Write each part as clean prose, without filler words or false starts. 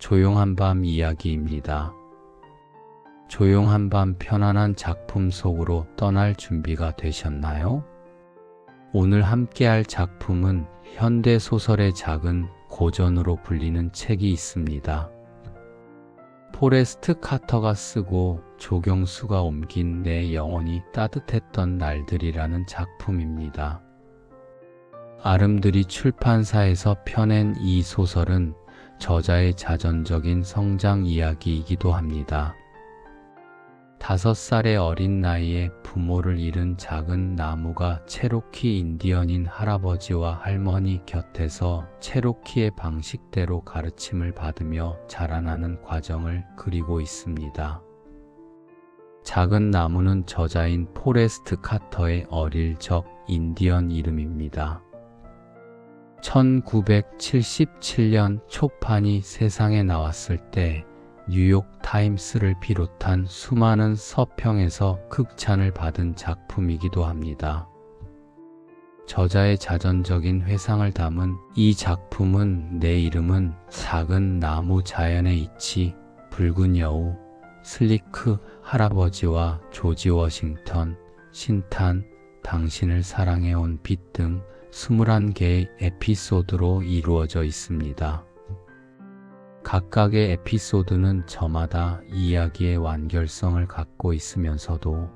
조용한 밤 이야기입니다. 조용한 밤 편안한 작품 속으로 떠날 준비가 되셨나요? 오늘 함께할 작품은 현대소설의 작은 고전으로 불리는 책이 있습니다. 포레스트 카터가 쓰고 조경수가 옮긴 내 영혼이 따뜻했던 날들이라는 작품입니다. 아름드리 출판사에서 펴낸 이 소설은 저자의 자전적인 성장 이야기이기도 합니다. 5살의 어린 나이에 부모를 잃은 작은 나무가 체로키 인디언인 할아버지와 할머니 곁에서 체로키의 방식대로 가르침을 받으며 자라나는 과정을 그리고 있습니다. 작은 나무는 저자인 포레스트 카터의 어릴 적 인디언 이름입니다. 1977년 초판이 세상에 나왔을 때 뉴욕 타임스를 비롯한 수많은 서평에서 극찬을 받은 작품이기도 합니다. 저자의 자전적인 회상을 담은 이 작품은 내 이름은 작은 나무 자연의 이치, 붉은 여우, 슬리크 할아버지와 조지 워싱턴, 신탄, 당신을 사랑해온 빛 등 21개의 에피소드로 이루어져 있습니다. 각각의 에피소드는 저마다 이야기의 완결성을 갖고 있으면서도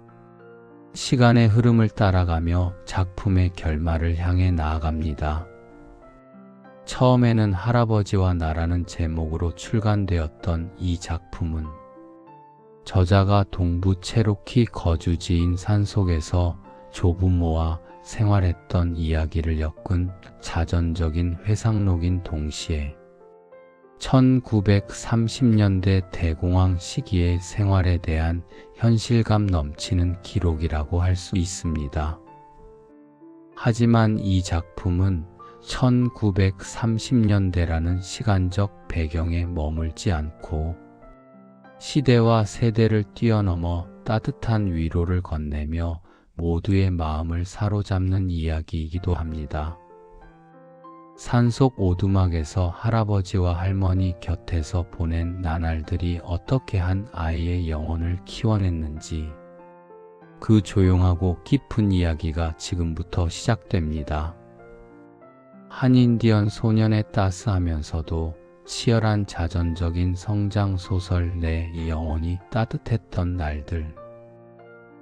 시간의 흐름을 따라가며 작품의 결말을 향해 나아갑니다. 처음에는 할아버지와 나라는 제목으로 출간되었던 이 작품은 저자가 동부 체로키 거주지인 산속에서 조부모와 생활했던 이야기를 엮은 자전적인 회상록인 동시에 1930년대 대공황 시기의 생활에 대한 현실감 넘치는 기록이라고 할 수 있습니다. 하지만 이 작품은 1930년대라는 시간적 배경에 머물지 않고 시대와 세대를 뛰어넘어 따뜻한 위로를 건네며 모두의 마음을 사로잡는 이야기이기도 합니다. 산속 오두막에서 할아버지와 할머니 곁에서 보낸 나날들이 어떻게 한 아이의 영혼을 키워냈는지 그 조용하고 깊은 이야기가 지금부터 시작됩니다. 한 인디언 소년의 따스하면서도 치열한 자전적인 성장 소설 내 영혼이 따뜻했던 날들,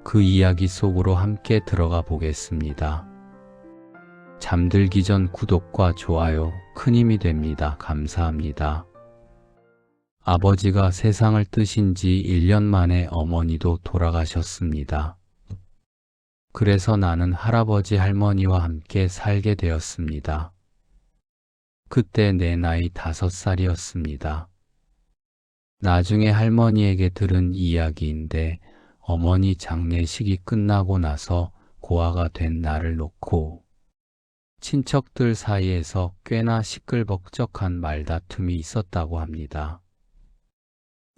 그 이야기 속으로 함께 들어가 보겠습니다. 잠들기 전 구독과 좋아요 큰 힘이 됩니다. 감사합니다. 아버지가 세상을 뜨신 지 1년 만에 어머니도 돌아가셨습니다. 그래서 나는 할아버지 할머니와 함께 살게 되었습니다. 그때 내 나이 5살이었습니다. 나중에 할머니에게 들은 이야기인데 어머니 장례식이 끝나고 나서 고아가 된 나를 놓고 친척들 사이에서 꽤나 시끌벅적한 말다툼이 있었다고 합니다.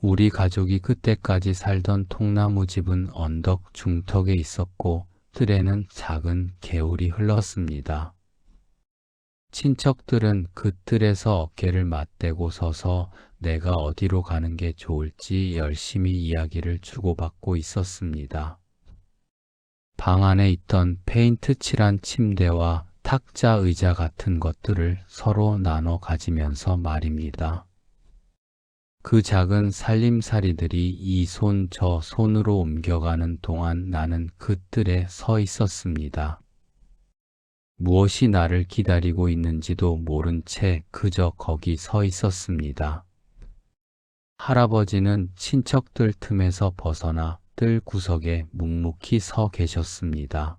우리 가족이 그때까지 살던 통나무 집은 언덕 중턱에 있었고 뜰에는 작은 개울이 흘렀습니다. 친척들은 그 뜰에서 어깨를 맞대고 서서 내가 어디로 가는 게 좋을지 열심히 이야기를 주고받고 있었습니다. 방 안에 있던 페인트 칠한 침대와 탁자 의자 같은 것들을 서로 나눠 가지면서 말입니다. 그 작은 살림살이들이 이 손 저 손으로 옮겨가는 동안 나는 그 뜰에 서 있었습니다. 무엇이 나를 기다리고 있는지도 모른 채 그저 거기 서 있었습니다. 할아버지는 친척들 틈에서 벗어나 뜰 구석에 묵묵히 서 계셨습니다.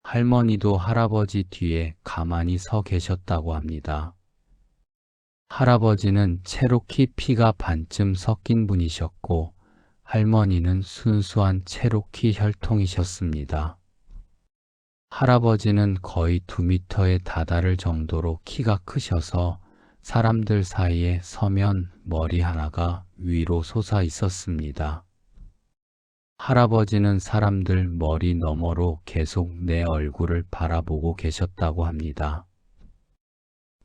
할머니도 할아버지 뒤에 가만히 서 계셨다고 합니다. 할아버지는 체로키 피가 반쯤 섞인 분이셨고 할머니는 순수한 체로키 혈통이셨습니다. 할아버지는 거의 2미터에 다다를 정도로 키가 크셔서 사람들 사이에 서면 머리 하나가 위로 솟아 있었습니다. 할아버지는 사람들 머리 너머로 계속 내 얼굴을 바라보고 계셨다고 합니다.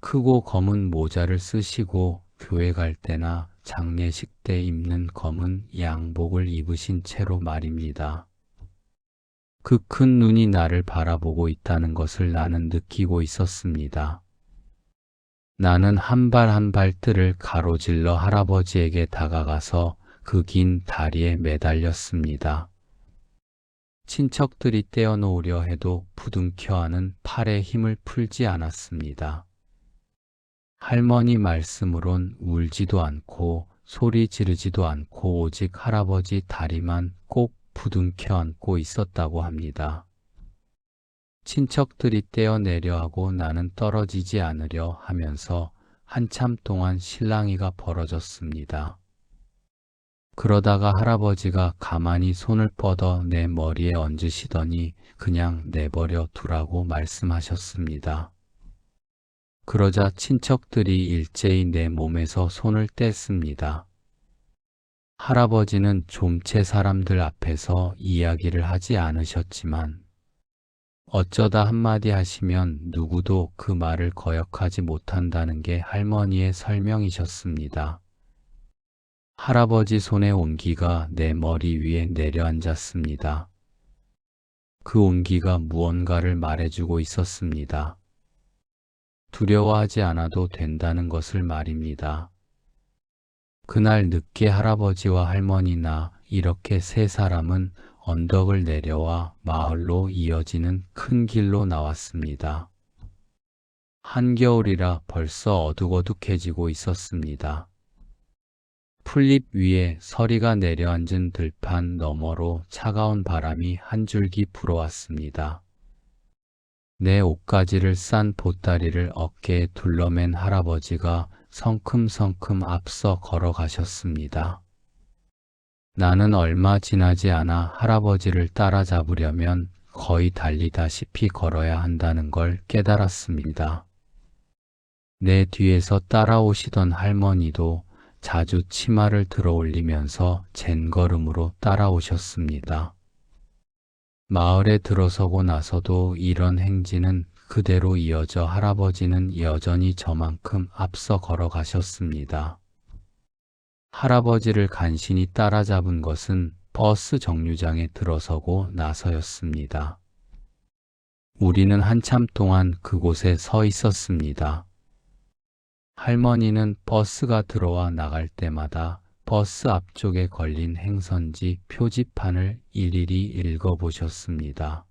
크고 검은 모자를 쓰시고 교회 갈 때나 장례식 때 입는 검은 양복을 입으신 채로 말입니다. 그 큰 눈이 나를 바라보고 있다는 것을 나는 느끼고 있었습니다. 나는 한 발 한 발들을 가로질러 할아버지에게 다가가서 그 긴 다리에 매달렸습니다. 친척들이 떼어놓으려 해도 부둥켜안은 팔에 힘을 풀지 않았습니다. 할머니 말씀으론 울지도 않고 소리 지르지도 않고 오직 할아버지 다리만 꼭 부둥켜 안고 있었다고 합니다. 친척들이 떼어내려 하고 나는 떨어지지 않으려 하면서 한참 동안 실랑이가 벌어졌습니다. 그러다가 할아버지가 가만히 손을 뻗어 내 머리에 얹으시더니 그냥 내버려 두라고 말씀하셨습니다. 그러자 친척들이 일제히 내 몸에서 손을 뗐습니다. 할아버지는 좀체 사람들 앞에서 이야기를 하지 않으셨지만 어쩌다 한마디 하시면 누구도 그 말을 거역하지 못한다는 게 할머니의 설명이셨습니다. 할아버지 손의 온기가 내 머리 위에 내려앉았습니다. 그 온기가 무언가를 말해주고 있었습니다. 두려워하지 않아도 된다는 것을 말입니다. 그날 늦게 할아버지와 할머니나 이렇게 세 사람은 언덕을 내려와 마을로 이어지는 큰 길로 나왔습니다. 한겨울이라 벌써 어둑어둑해지고 있었습니다. 풀잎 위에 서리가 내려앉은 들판 너머로 차가운 바람이 한 줄기 불어왔습니다. 내 옷가지를 싼 보따리를 어깨에 둘러맨 할아버지가 성큼성큼 앞서 걸어가셨습니다. 나는 얼마 지나지 않아 할아버지를 따라잡으려면 거의 달리다시피 걸어야 한다는 걸 깨달았습니다. 내 뒤에서 따라오시던 할머니도 자주 치마를 들어 올리면서 젠걸음으로 따라오셨습니다. 마을에 들어서고 나서도 이런 행진은 그대로 이어져 할아버지는 여전히 저만큼 앞서 걸어가셨습니다. 할아버지를 간신히 따라잡은 것은 버스 정류장에 들어서고 나서였습니다. 우리는 한참 동안 그곳에 서 있었습니다. 할머니는 버스가 들어와 나갈 때마다 버스 앞쪽에 걸린 행선지 표지판을 일일이 읽어보셨습니다.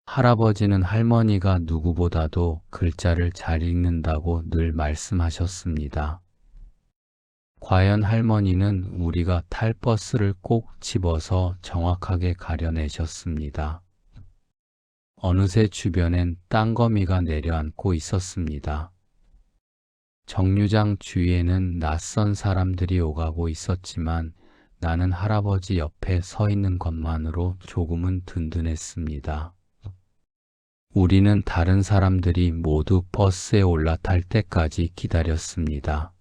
할아버지는 할머니가 누구보다도 글자를 잘 읽는다고 늘 말씀하셨습니다. 과연 할머니는 우리가 탈 버스를 꼭 집어서 정확하게 가려내셨습니다. 어느새 주변엔 땅거미가 내려앉고 있었습니다. 정류장 주위에는 낯선 사람들이 오가고 있었지만 나는 할아버지 옆에 서 있는 것만으로 조금은 든든했습니다. 우리는 다른 사람들이 모두 버스에 올라탈 때까지 기다렸습니다.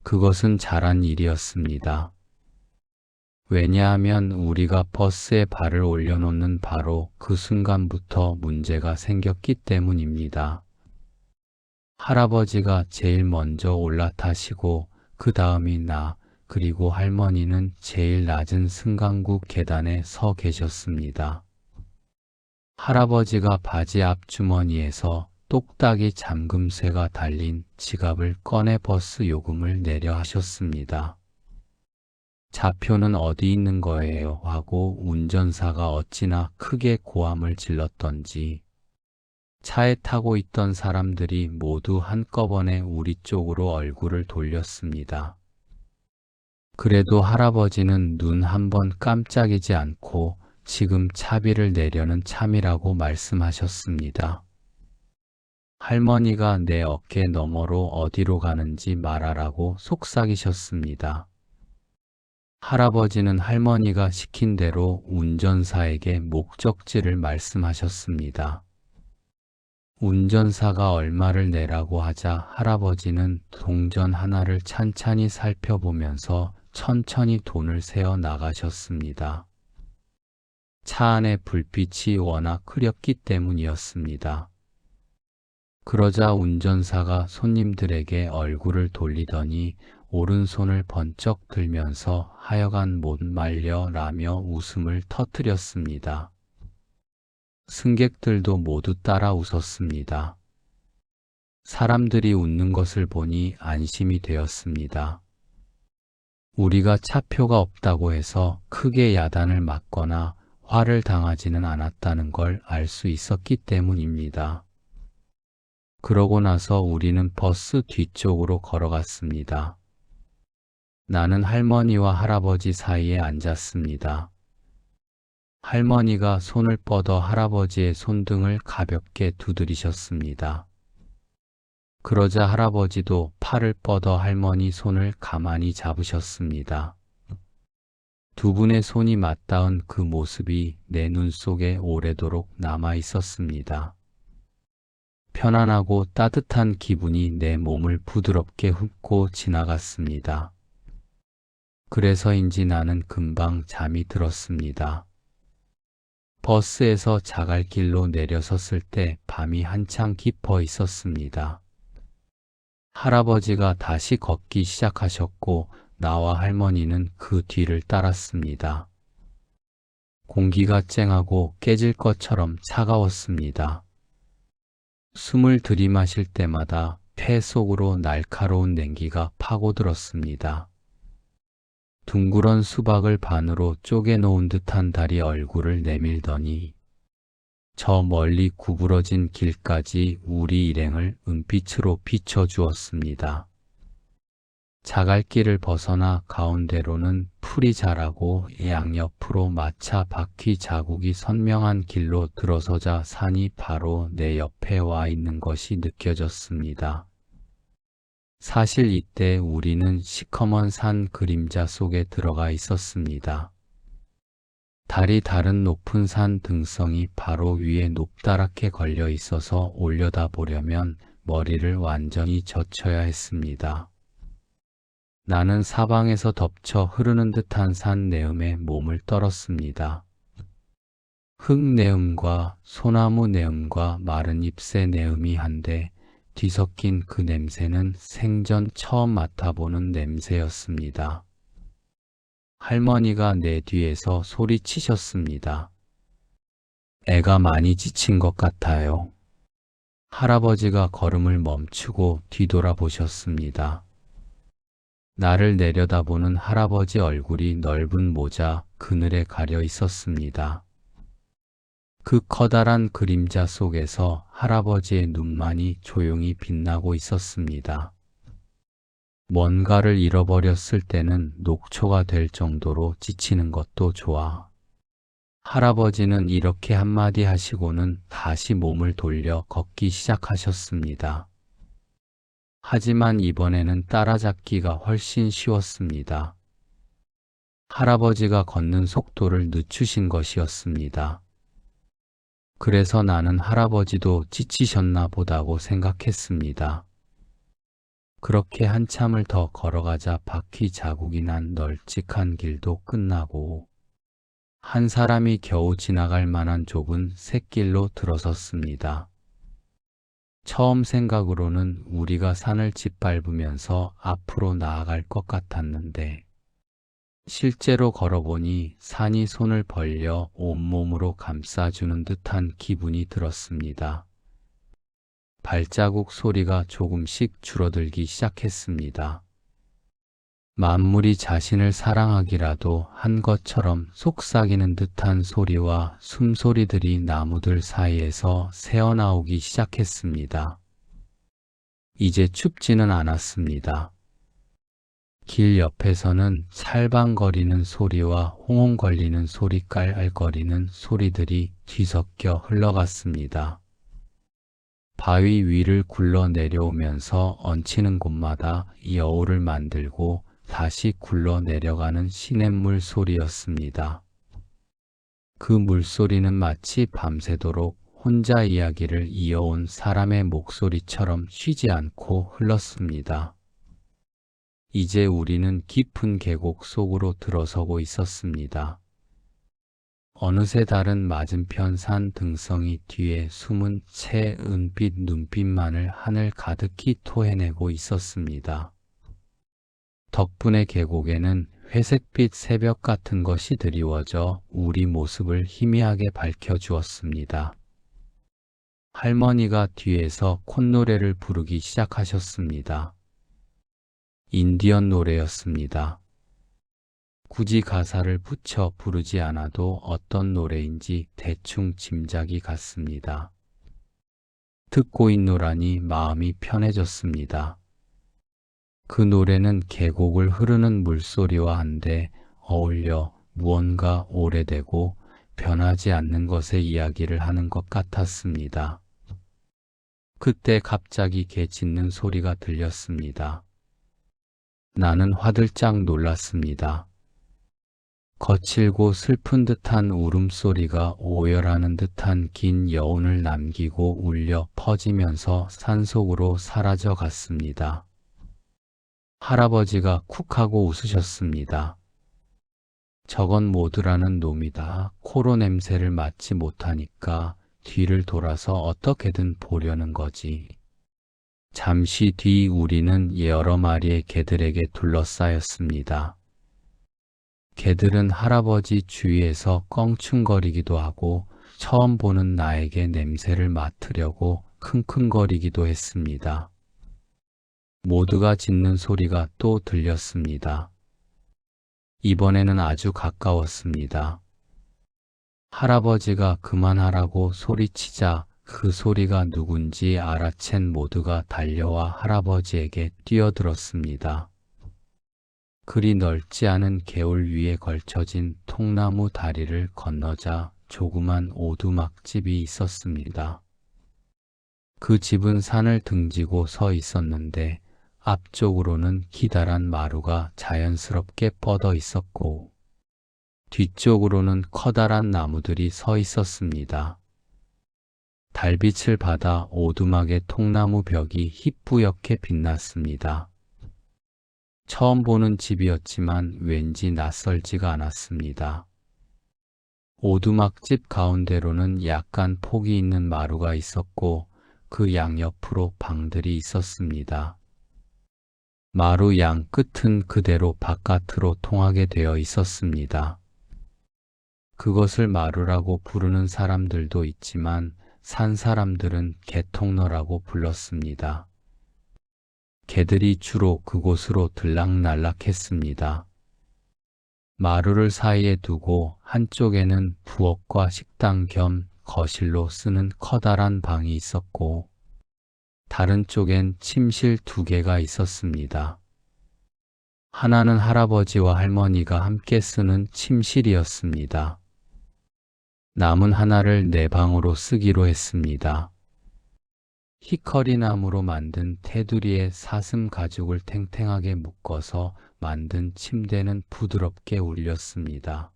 그것은 잘한 일이었습니다. 왜냐하면 우리가 버스에 발을 올려놓는 바로 그 순간부터 문제가 생겼기 때문입니다. 할아버지가 제일 먼저 올라타시고 그 다음이 나 그리고 할머니는 제일 낮은 승강구 계단에 서 계셨습니다. 할아버지가 바지 앞주머니에서 똑딱이 잠금쇠가 달린 지갑을 꺼내 버스 요금을 내려 하셨습니다. 좌표는 어디 있는 거예요? 하고 운전사가 어찌나 크게 고함을 질렀던지 차에 타고 있던 사람들이 모두 한꺼번에 우리 쪽으로 얼굴을 돌렸습니다. 그래도 할아버지는 눈 한 번 깜짝이지 않고 지금 차비를 내려는 참이라고 말씀하셨습니다. 할머니가 내 어깨 너머로 어디로 가는지 말하라고 속삭이셨습니다. 할아버지는 할머니가 시킨 대로 운전사에게 목적지를 말씀하셨습니다. 운전사가 얼마를 내라고 하자 할아버지는 동전 하나를 찬찬히 살펴보면서 천천히 돈을 세어 나가셨습니다. 차 안의 불빛이 워낙 흐렸기 때문이었습니다. 그러자 운전사가 손님들에게 얼굴을 돌리더니 오른손을 번쩍 들면서 하여간 못 말려 라며 웃음을 터뜨렸습니다. 승객들도 모두 따라 웃었습니다. 사람들이 웃는 것을 보니 안심이 되었습니다. 우리가 차표가 없다고 해서 크게 야단을 맞거나 화를 당하지는 않았다는 걸 알 수 있었기 때문입니다. 그러고 나서 우리는 버스 뒤쪽으로 걸어갔습니다. 나는 할머니와 할아버지 사이에 앉았습니다. 할머니가 손을 뻗어 할아버지의 손등을 가볍게 두드리셨습니다. 그러자 할아버지도 팔을 뻗어 할머니 손을 가만히 잡으셨습니다. 두 분의 손이 맞닿은 그 모습이 내 눈 속에 오래도록 남아 있었습니다. 편안하고 따뜻한 기분이 내 몸을 부드럽게 훑고 지나갔습니다. 그래서인지 나는 금방 잠이 들었습니다. 버스에서 자갈길로 내려섰을 때 밤이 한창 깊어 있었습니다. 할아버지가 다시 걷기 시작하셨고 나와 할머니는 그 뒤를 따랐습니다. 공기가 쨍하고 깨질 것처럼 차가웠습니다. 숨을 들이마실 때마다 폐 속으로 날카로운 냉기가 파고들었습니다. 둥그런 수박을 반으로 쪼개놓은 듯한 달이 얼굴을 내밀더니 저 멀리 구부러진 길까지 우리 일행을 은빛으로 비춰주었습니다. 자갈길을 벗어나 가운데로는 풀이 자라고 양옆으로 마차 바퀴 자국이 선명한 길로 들어서자 산이 바로 내 옆에 와 있는 것이 느껴졌습니다. 사실 이때 우리는 시커먼 산 그림자 속에 들어가 있었습니다. 달이 다른 높은 산 등성이 바로 위에 높다랗게 걸려 있어서 올려다보려면 머리를 완전히 젖혀야 했습니다. 나는 사방에서 덮쳐 흐르는 듯한 산 내음에 몸을 떨었습니다. 흙 내음과 소나무 내음과 마른 잎새 내음이 한데 뒤섞인 그 냄새는 생전 처음 맡아보는 냄새였습니다. 할머니가 내 뒤에서 소리치셨습니다. 애가 많이 지친 것 같아요. 할아버지가 걸음을 멈추고 뒤돌아보셨습니다. 나를 내려다보는 할아버지 얼굴이 넓은 모자 그늘에 가려 있었습니다. 그 커다란 그림자 속에서 할아버지의 눈만이 조용히 빛나고 있었습니다. 뭔가를 잃어버렸을 때는 녹초가 될 정도로 지치는 것도 좋아. 할아버지는 이렇게 한마디 하시고는 다시 몸을 돌려 걷기 시작하셨습니다. 하지만 이번에는 따라잡기가 훨씬 쉬웠습니다. 할아버지가 걷는 속도를 늦추신 것이었습니다. 그래서 나는 할아버지도 지치셨나 보다고 생각했습니다. 그렇게 한참을 더 걸어가자 바퀴 자국이 난 널찍한 길도 끝나고 한 사람이 겨우 지나갈 만한 좁은 샛길로 들어섰습니다. 처음 생각으로는 우리가 산을 짓밟으면서 앞으로 나아갈 것 같았는데 실제로 걸어보니 산이 손을 벌려 온몸으로 감싸주는 듯한 기분이 들었습니다. 발자국 소리가 조금씩 줄어들기 시작했습니다. 만물이 자신을 사랑하기라도 한 것처럼 속삭이는 듯한 소리와 숨소리들이 나무들 사이에서 새어나오기 시작했습니다. 이제 춥지는 않았습니다. 길 옆에서는 찰방거리는 소리와 홍홍 걸리는 소리, 깔깔거리는 소리들이 뒤섞여 흘러갔습니다. 바위 위를 굴러 내려오면서 얹히는 곳마다 여울을 만들고 다시 굴러 내려가는 시냇물 소리였습니다. 그 물소리는 마치 밤새도록 혼자 이야기를 이어온 사람의 목소리처럼 쉬지 않고 흘렀습니다. 이제 우리는 깊은 계곡 속으로 들어서고 있었습니다. 어느새 다른 맞은편 산 등성이 뒤에 숨은 채 은빛 눈빛만을 하늘 가득히 토해내고 있었습니다. 덕분에 계곡에는 회색빛 새벽 같은 것이 드리워져 우리 모습을 희미하게 밝혀주었습니다. 할머니가 뒤에서 콧노래를 부르기 시작하셨습니다. 인디언 노래였습니다. 굳이 가사를 붙여 부르지 않아도 어떤 노래인지 대충 짐작이 갔습니다. 듣고 있노라니 마음이 편해졌습니다. 그 노래는 계곡을 흐르는 물소리와 한데 어울려 무언가 오래되고 변하지 않는 것의 이야기를 하는 것 같았습니다. 그때 갑자기 개 짖는 소리가 들렸습니다. 나는 화들짝 놀랐습니다. 거칠고 슬픈 듯한 울음소리가 오열하는 듯한 긴 여운을 남기고 울려 퍼지면서 산속으로 사라져 갔습니다. 할아버지가 쿡하고 웃으셨습니다. 저건 모드라는 놈이다. 코로 냄새를 맡지 못하니까 뒤를 돌아서 어떻게든 보려는 거지. 잠시 뒤 우리는 여러 마리의 개들에게 둘러싸였습니다. 개들은 할아버지 주위에서 껑충거리기도 하고 처음 보는 나에게 냄새를 맡으려고 킁킁거리기도 했습니다. 모두가 짖는 소리가 또 들렸습니다. 이번에는 아주 가까웠습니다. 할아버지가 그만하라고 소리치자 그 소리가 누군지 알아챈 모두가 달려와 할아버지에게 뛰어들었습니다. 그리 넓지 않은 개울 위에 걸쳐진 통나무 다리를 건너자 조그만 오두막집이 있었습니다. 그 집은 산을 등지고 서 있었는데 앞쪽으로는 기다란 마루가 자연스럽게 뻗어 있었고 뒤쪽으로는 커다란 나무들이 서 있었습니다. 달빛을 받아 오두막의 통나무 벽이 희뿌옇게 빛났습니다. 처음 보는 집이었지만 왠지 낯설지가 않았습니다. 오두막집 가운데로는 약간 폭이 있는 마루가 있었고 그 양옆으로 방들이 있었습니다. 마루 양 끝은 그대로 바깥으로 통하게 되어 있었습니다. 그것을 마루라고 부르는 사람들도 있지만 산 사람들은 개통로라고 불렀습니다. 개들이 주로 그곳으로 들락날락했습니다. 마루를 사이에 두고 한쪽에는 부엌과 식당 겸 거실로 쓰는 커다란 방이 있었고 다른 쪽엔 침실 2개가 있었습니다. 하나는 할아버지와 할머니가 함께 쓰는 침실이었습니다. 남은 하나를 내 방으로 쓰기로 했습니다. 히커리나무로 만든 테두리에 사슴 가죽을 탱탱하게 묶어서 만든 침대는 부드럽게 울렸습니다.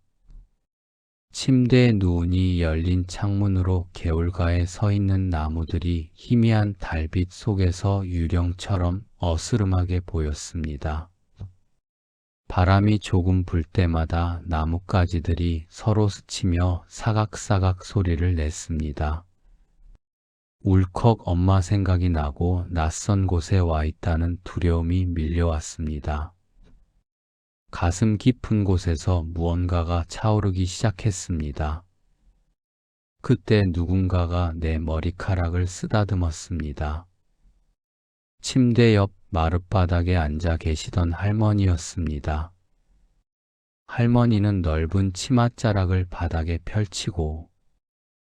침대에 누우니 열린 창문으로 개울가에 서 있는 나무들이 희미한 달빛 속에서 유령처럼 어스름하게 보였습니다. 바람이 조금 불 때마다 나뭇가지들이 서로 스치며 사각사각 소리를 냈습니다. 울컥 엄마 생각이 나고 낯선 곳에 와 있다는 두려움이 밀려왔습니다. 가슴 깊은 곳에서 무언가가 차오르기 시작했습니다. 그때 누군가가 내 머리카락을 쓰다듬었습니다. 침대 옆 마룻바닥에 앉아 계시던 할머니였습니다. 할머니는 넓은 치맛자락을 바닥에 펼치고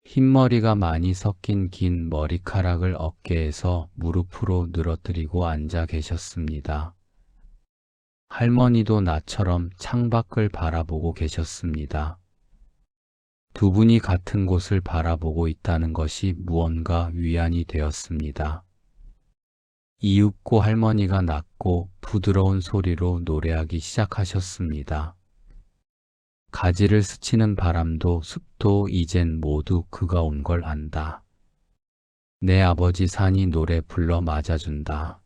흰머리가 많이 섞인 긴 머리카락을 어깨에서 무릎으로 늘어뜨리고 앉아 계셨습니다. 할머니도 나처럼 창밖을 바라보고 계셨습니다. 두 분이 같은 곳을 바라보고 있다는 것이 무언가 위안이 되었습니다. 이윽고 할머니가 낮고 부드러운 소리로 노래하기 시작하셨습니다. 가지를 스치는 바람도 숲도 이젠 모두 그가 온 걸 안다. 내 아버지 산이 노래 불러 맞아준다.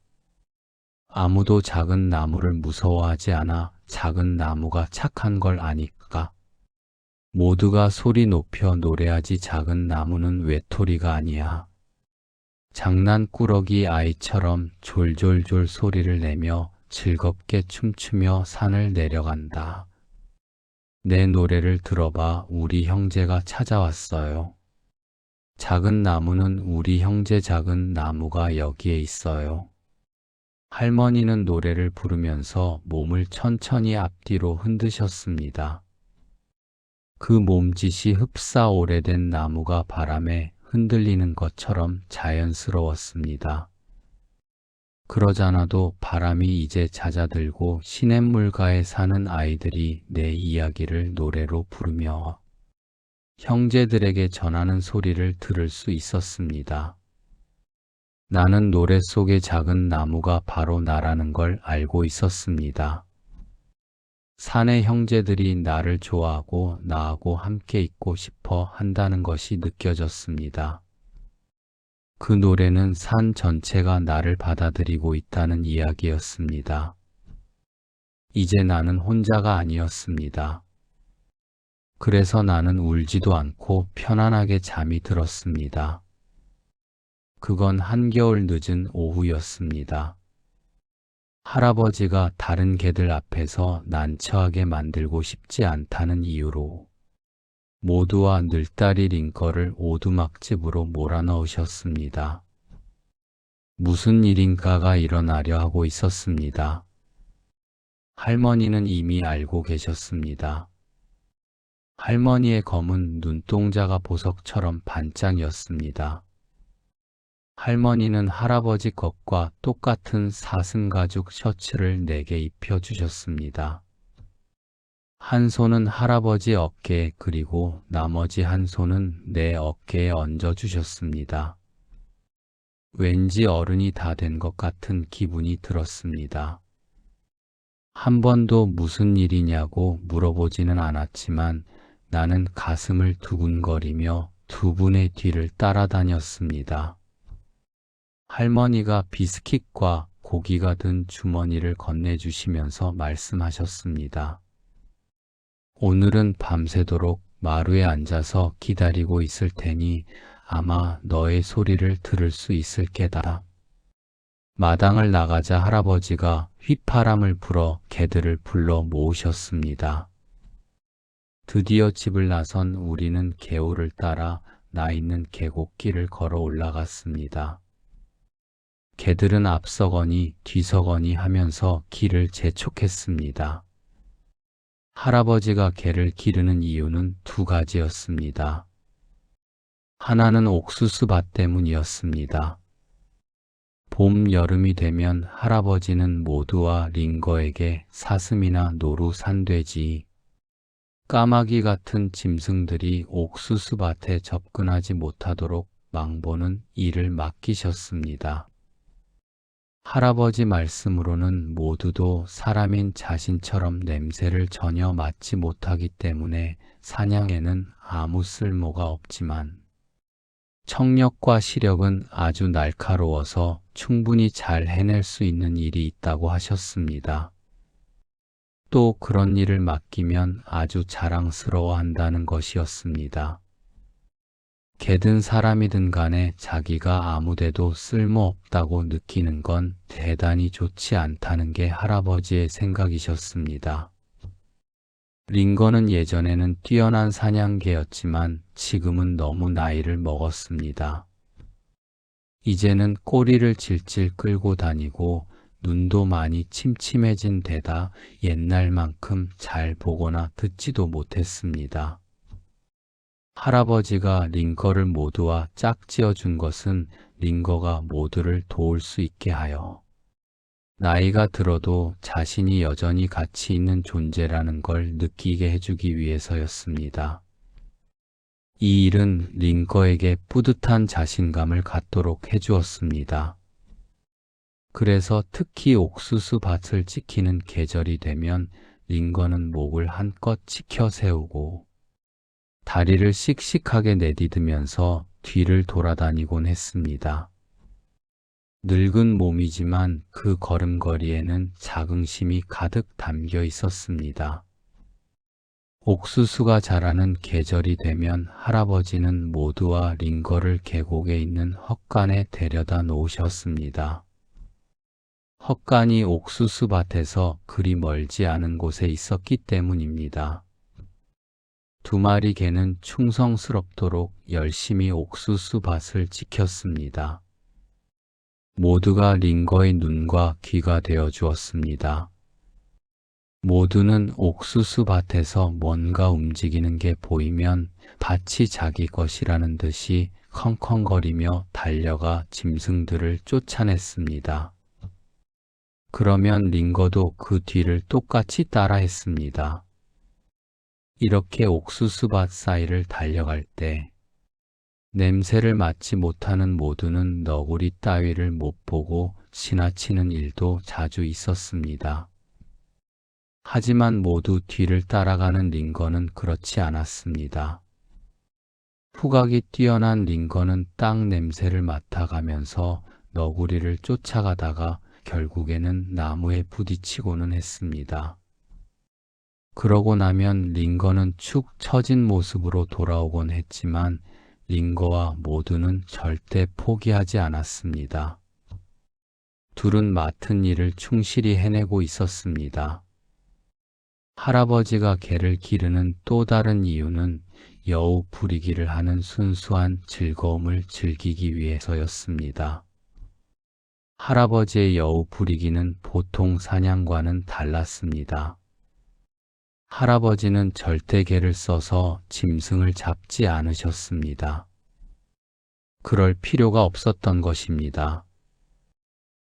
아무도 작은 나무를 무서워하지 않아 작은 나무가 착한 걸 아니까. 모두가 소리 높여 노래하지 작은 나무는 외톨이가 아니야. 장난꾸러기 아이처럼 졸졸졸 소리를 내며 즐겁게 춤추며 산을 내려간다. 내 노래를 들어봐. 우리 형제가 찾아왔어요. 작은 나무는 우리 형제 작은 나무가 여기에 있어요. 할머니는 노래를 부르면서 몸을 천천히 앞뒤로 흔드셨습니다. 그 몸짓이 흡사 오래된 나무가 바람에 흔들리는 것처럼 자연스러웠습니다. 그러잖아도 바람이 이제 잦아들고 시냇물가에 사는 아이들이 내 이야기를 노래로 부르며 형제들에게 전하는 소리를 들을 수 있었습니다. 나는 노래 속의 작은 나무가 바로 나라는 걸 알고 있었습니다. 산의 형제들이 나를 좋아하고 나하고 함께 있고 싶어 한다는 것이 느껴졌습니다. 그 노래는 산 전체가 나를 받아들이고 있다는 이야기였습니다. 이제 나는 혼자가 아니었습니다. 그래서 나는 울지도 않고 편안하게 잠이 들었습니다. 그건 한겨울 늦은 오후였습니다. 할아버지가 다른 개들 앞에서 난처하게 만들고 싶지 않다는 이유로 모두와 늘다리 링거를 오두막집으로 몰아넣으셨습니다. 무슨 일인가가 일어나려 하고 있었습니다. 할머니는 이미 알고 계셨습니다. 할머니의 검은 눈동자가 보석처럼 반짝였습니다. 할머니는 할아버지 것과 똑같은 사슴가죽 셔츠를 내게 입혀주셨습니다. 한 손은 할아버지 어깨에 그리고 나머지 한 손은 내 어깨에 얹어주셨습니다. 왠지 어른이 다 된 것 같은 기분이 들었습니다. 한 번도 무슨 일이냐고 물어보지는 않았지만 나는 가슴을 두근거리며 두 분의 뒤를 따라다녔습니다. 할머니가 비스킷과 고기가 든 주머니를 건네주시면서 말씀하셨습니다. 오늘은 밤새도록 마루에 앉아서 기다리고 있을 테니 아마 너의 소리를 들을 수 있을 게다. 마당을 나가자 할아버지가 휘파람을 불어 개들을 불러 모으셨습니다. 드디어 집을 나선 우리는 개울을 따라 나 있는 계곡길을 걸어 올라갔습니다. 개들은 앞서거니 뒤서거니 하면서 길을 재촉했습니다. 할아버지가 개를 기르는 이유는 두 가지였습니다. 하나는 옥수수밭 때문이었습니다. 봄, 여름이 되면 할아버지는 모두와 링거에게 사슴이나 노루, 산돼지, 까마귀 같은 짐승들이 옥수수밭에 접근하지 못하도록 망보는 일을 맡기셨습니다. 할아버지 말씀으로는 모두도 사람인 자신처럼 냄새를 전혀 맡지 못하기 때문에 사냥에는 아무 쓸모가 없지만 청력과 시력은 아주 날카로워서 충분히 잘 해낼 수 있는 일이 있다고 하셨습니다. 또 그런 일을 맡기면 아주 자랑스러워 한다는 것이었습니다. 개든 사람이든 간에 자기가 아무데도 쓸모없다고 느끼는 건 대단히 좋지 않다는 게 할아버지의 생각이셨습니다. 링거는 예전에는 뛰어난 사냥개였지만 지금은 너무 나이를 먹었습니다. 이제는 꼬리를 질질 끌고 다니고 눈도 많이 침침해진 데다 옛날만큼 잘 보거나 듣지도 못했습니다. 할아버지가 링거를 모두와 짝지어 준 것은 링거가 모두를 도울 수 있게 하여 나이가 들어도 자신이 여전히 가치 있는 존재라는 걸 느끼게 해주기 위해서였습니다. 이 일은 링거에게 뿌듯한 자신감을 갖도록 해주었습니다. 그래서 특히 옥수수 밭을 지키는 계절이 되면 링거는 목을 한껏 치켜 세우고 다리를 씩씩하게 내디디면서 뒤를 돌아다니곤 했습니다. 늙은 몸이지만 그 걸음걸이에는 자긍심이 가득 담겨 있었습니다. 옥수수가 자라는 계절이 되면 할아버지는 모두와 링거를 계곡에 있는 헛간에 데려다 놓으셨습니다. 헛간이 옥수수밭에서 그리 멀지 않은 곳에 있었기 때문입니다. 두 마리 개는 충성스럽도록 열심히 옥수수밭을 지켰습니다. 모두가 링거의 눈과 귀가 되어 주었습니다. 모두는 옥수수밭에서 뭔가 움직이는 게 보이면 밭이 자기 것이라는 듯이 컹컹거리며 달려가 짐승들을 쫓아냈습니다. 그러면 링거도 그 뒤를 똑같이 따라했습니다. 이렇게 옥수수밭 사이를 달려갈 때 냄새를 맡지 못하는 모두는 너구리 따위를 못 보고 지나치는 일도 자주 있었습니다. 하지만 모두 뒤를 따라가는 링거는 그렇지 않았습니다. 후각이 뛰어난 링거는 땅 냄새를 맡아가면서 너구리를 쫓아가다가 결국에는 나무에 부딪히고는 했습니다. 그러고 나면 링거는 축 처진 모습으로 돌아오곤 했지만 링거와 모두는 절대 포기하지 않았습니다. 둘은 맡은 일을 충실히 해내고 있었습니다. 할아버지가 개를 기르는 또 다른 이유는 여우 부리기를 하는 순수한 즐거움을 즐기기 위해서였습니다. 할아버지의 여우 부리기는 보통 사냥과는 달랐습니다. 할아버지는 절대 개를 써서 짐승을 잡지 않으셨습니다. 그럴 필요가 없었던 것입니다.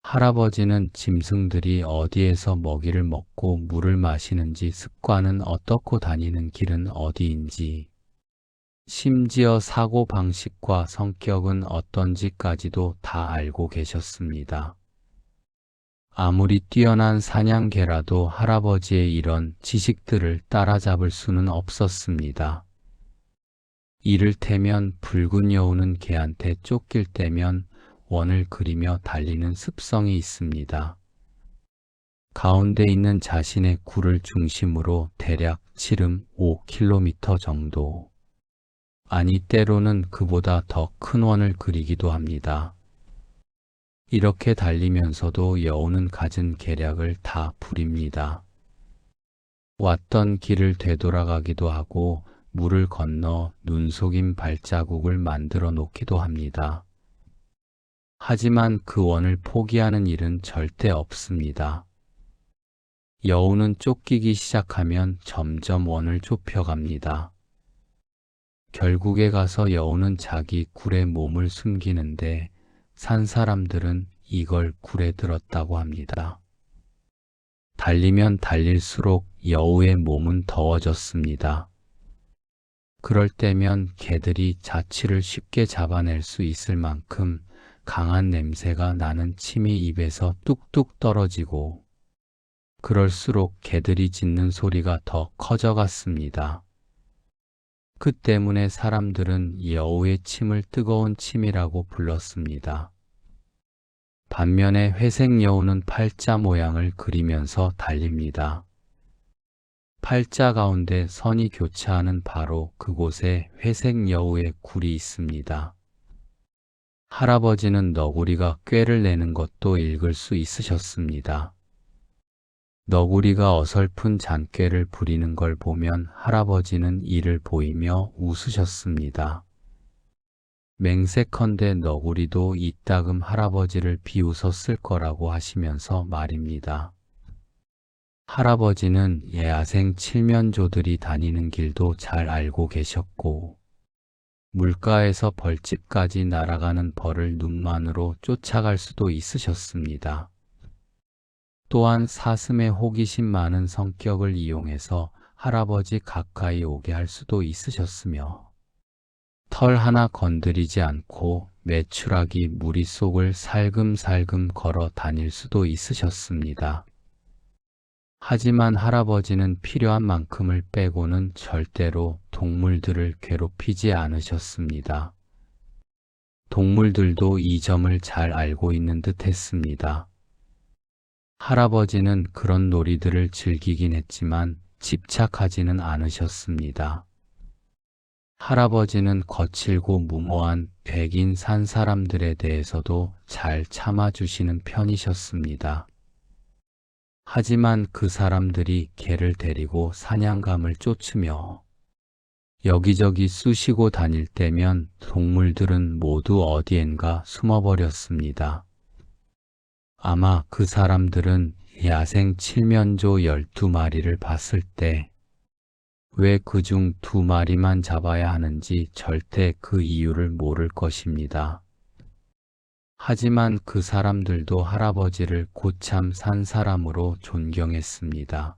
할아버지는 짐승들이 어디에서 먹이를 먹고 물을 마시는지, 습관은 어떻고 다니는 길은 어디인지, 심지어 사고 방식과 성격은 어떤지까지도 다 알고 계셨습니다. 아무리 뛰어난 사냥개라도 할아버지의 이런 지식들을 따라잡을 수는 없었습니다. 이를테면 붉은 여우는 개한테 쫓길 때면 원을 그리며 달리는 습성이 있습니다. 가운데 있는 자신의 굴을 중심으로 대략 지름 5km 정도, 아니 때로는 그보다 더 큰 원을 그리기도 합니다. 이렇게 달리면서도 여우는 가진 계략을 다 부립니다. 왔던 길을 되돌아가기도 하고 물을 건너 눈속임 발자국을 만들어 놓기도 합니다. 하지만 그 원을 포기하는 일은 절대 없습니다. 여우는 쫓기기 시작하면 점점 원을 좁혀갑니다. 결국에 가서 여우는 자기 굴에 몸을 숨기는데 산 사람들은 이걸 굴에 들었다고 합니다. 달리면 달릴수록 여우의 몸은 더워졌습니다. 그럴 때면 개들이 자취를 쉽게 잡아낼 수 있을 만큼 강한 냄새가 나는 침이 입에서 뚝뚝 떨어지고, 그럴수록 개들이 짖는 소리가 더 커져갔습니다. 그 때문에 사람들은 여우의 침을 뜨거운 침이라고 불렀습니다. 반면에 회색 여우는 팔자 모양을 그리면서 달립니다. 팔자 가운데 선이 교차하는 바로 그곳에 회색 여우의 굴이 있습니다. 할아버지는 너구리가 꾀를 내는 것도 읽을 수 있으셨습니다. 너구리가 어설픈 잔꾀를 부리는 걸 보면 할아버지는 이를 보이며 웃으셨습니다. 맹세컨대 너구리도 이따금 할아버지를 비웃었을 거라고 하시면서 말입니다. 할아버지는 야생 칠면조들이 다니는 길도 잘 알고 계셨고, 물가에서 벌집까지 날아가는 벌을 눈만으로 쫓아갈 수도 있으셨습니다. 또한 사슴의 호기심 많은 성격을 이용해서 할아버지 가까이 오게 할 수도 있으셨으며, 털 하나 건드리지 않고 메추라기 무리 속을 살금살금 걸어 다닐 수도 있으셨습니다. 하지만 할아버지는 필요한 만큼을 빼고는 절대로 동물들을 괴롭히지 않으셨습니다. 동물들도 이 점을 잘 알고 있는 듯 했습니다. 할아버지는 그런 놀이들을 즐기긴 했지만 집착하지는 않으셨습니다. 할아버지는 거칠고 무모한 백인 산 사람들에 대해서도 잘 참아주시는 편이셨습니다. 하지만 그 사람들이 개를 데리고 사냥감을 쫓으며 여기저기 쑤시고 다닐 때면 동물들은 모두 어디엔가 숨어버렸습니다. 아마 그 사람들은 야생 칠면조 12마리를 봤을 때 왜 그중 2마리만 잡아야 하는지 절대 그 이유를 모를 것입니다. 하지만 그 사람들도 할아버지를 고참 산 사람으로 존경했습니다.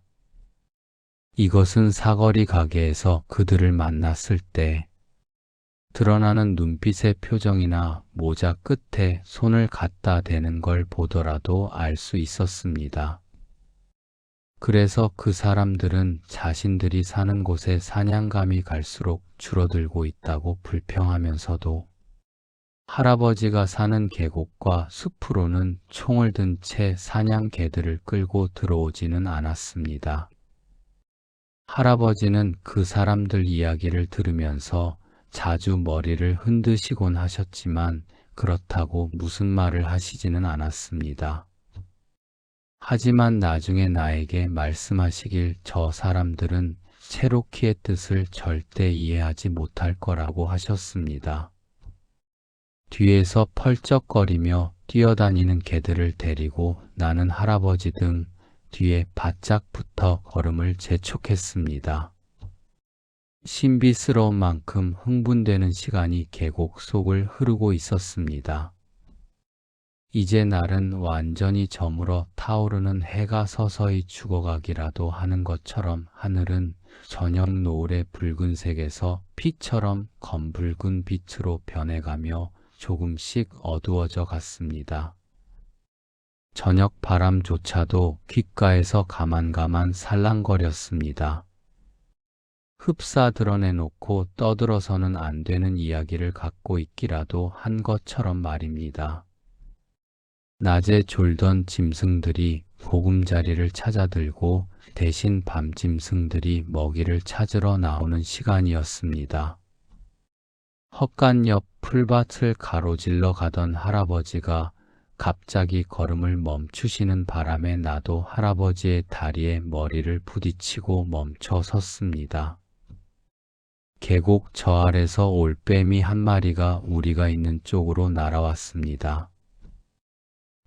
이것은 사거리 가게에서 그들을 만났을 때 드러나는 눈빛의 표정이나 모자 끝에 손을 갖다 대는 걸 보더라도 알 수 있었습니다. 그래서 그 사람들은 자신들이 사는 곳에 사냥감이 갈수록 줄어들고 있다고 불평하면서도 할아버지가 사는 계곡과 숲으로는 총을 든 채 사냥개들을 끌고 들어오지는 않았습니다. 할아버지는 그 사람들 이야기를 들으면서 자주 머리를 흔드시곤 하셨지만 그렇다고 무슨 말을 하시지는 않았습니다. 하지만 나중에 나에게 말씀하시길 저 사람들은 체로키의 뜻을 절대 이해하지 못할 거라고 하셨습니다. 뒤에서 펄쩍거리며 뛰어다니는 개들을 데리고 나는 할아버지 등 뒤에 바짝 붙어 걸음을 재촉했습니다. 신비스러운 만큼 흥분되는 시간이 계곡 속을 흐르고 있었습니다. 이제 날은 완전히 저물어 타오르는 해가 서서히 죽어가기라도 하는 것처럼 하늘은 저녁 노을의 붉은색에서 피처럼 검붉은 빛으로 변해가며 조금씩 어두워져 갔습니다. 저녁 바람조차도 귓가에서 가만가만 살랑거렸습니다. 흡사 드러내놓고 떠들어서는 안 되는 이야기를 갖고 있기라도 한 것처럼 말입니다. 낮에 졸던 짐승들이 보금자리를 찾아들고 대신 밤짐승들이 먹이를 찾으러 나오는 시간이었습니다. 헛간 옆 풀밭을 가로질러 가던 할아버지가 갑자기 걸음을 멈추시는 바람에 나도 할아버지의 다리에 머리를 부딪히고 멈춰 섰습니다. 계곡 저 아래서 올빼미 한 마리가 우리가 있는 쪽으로 날아왔습니다.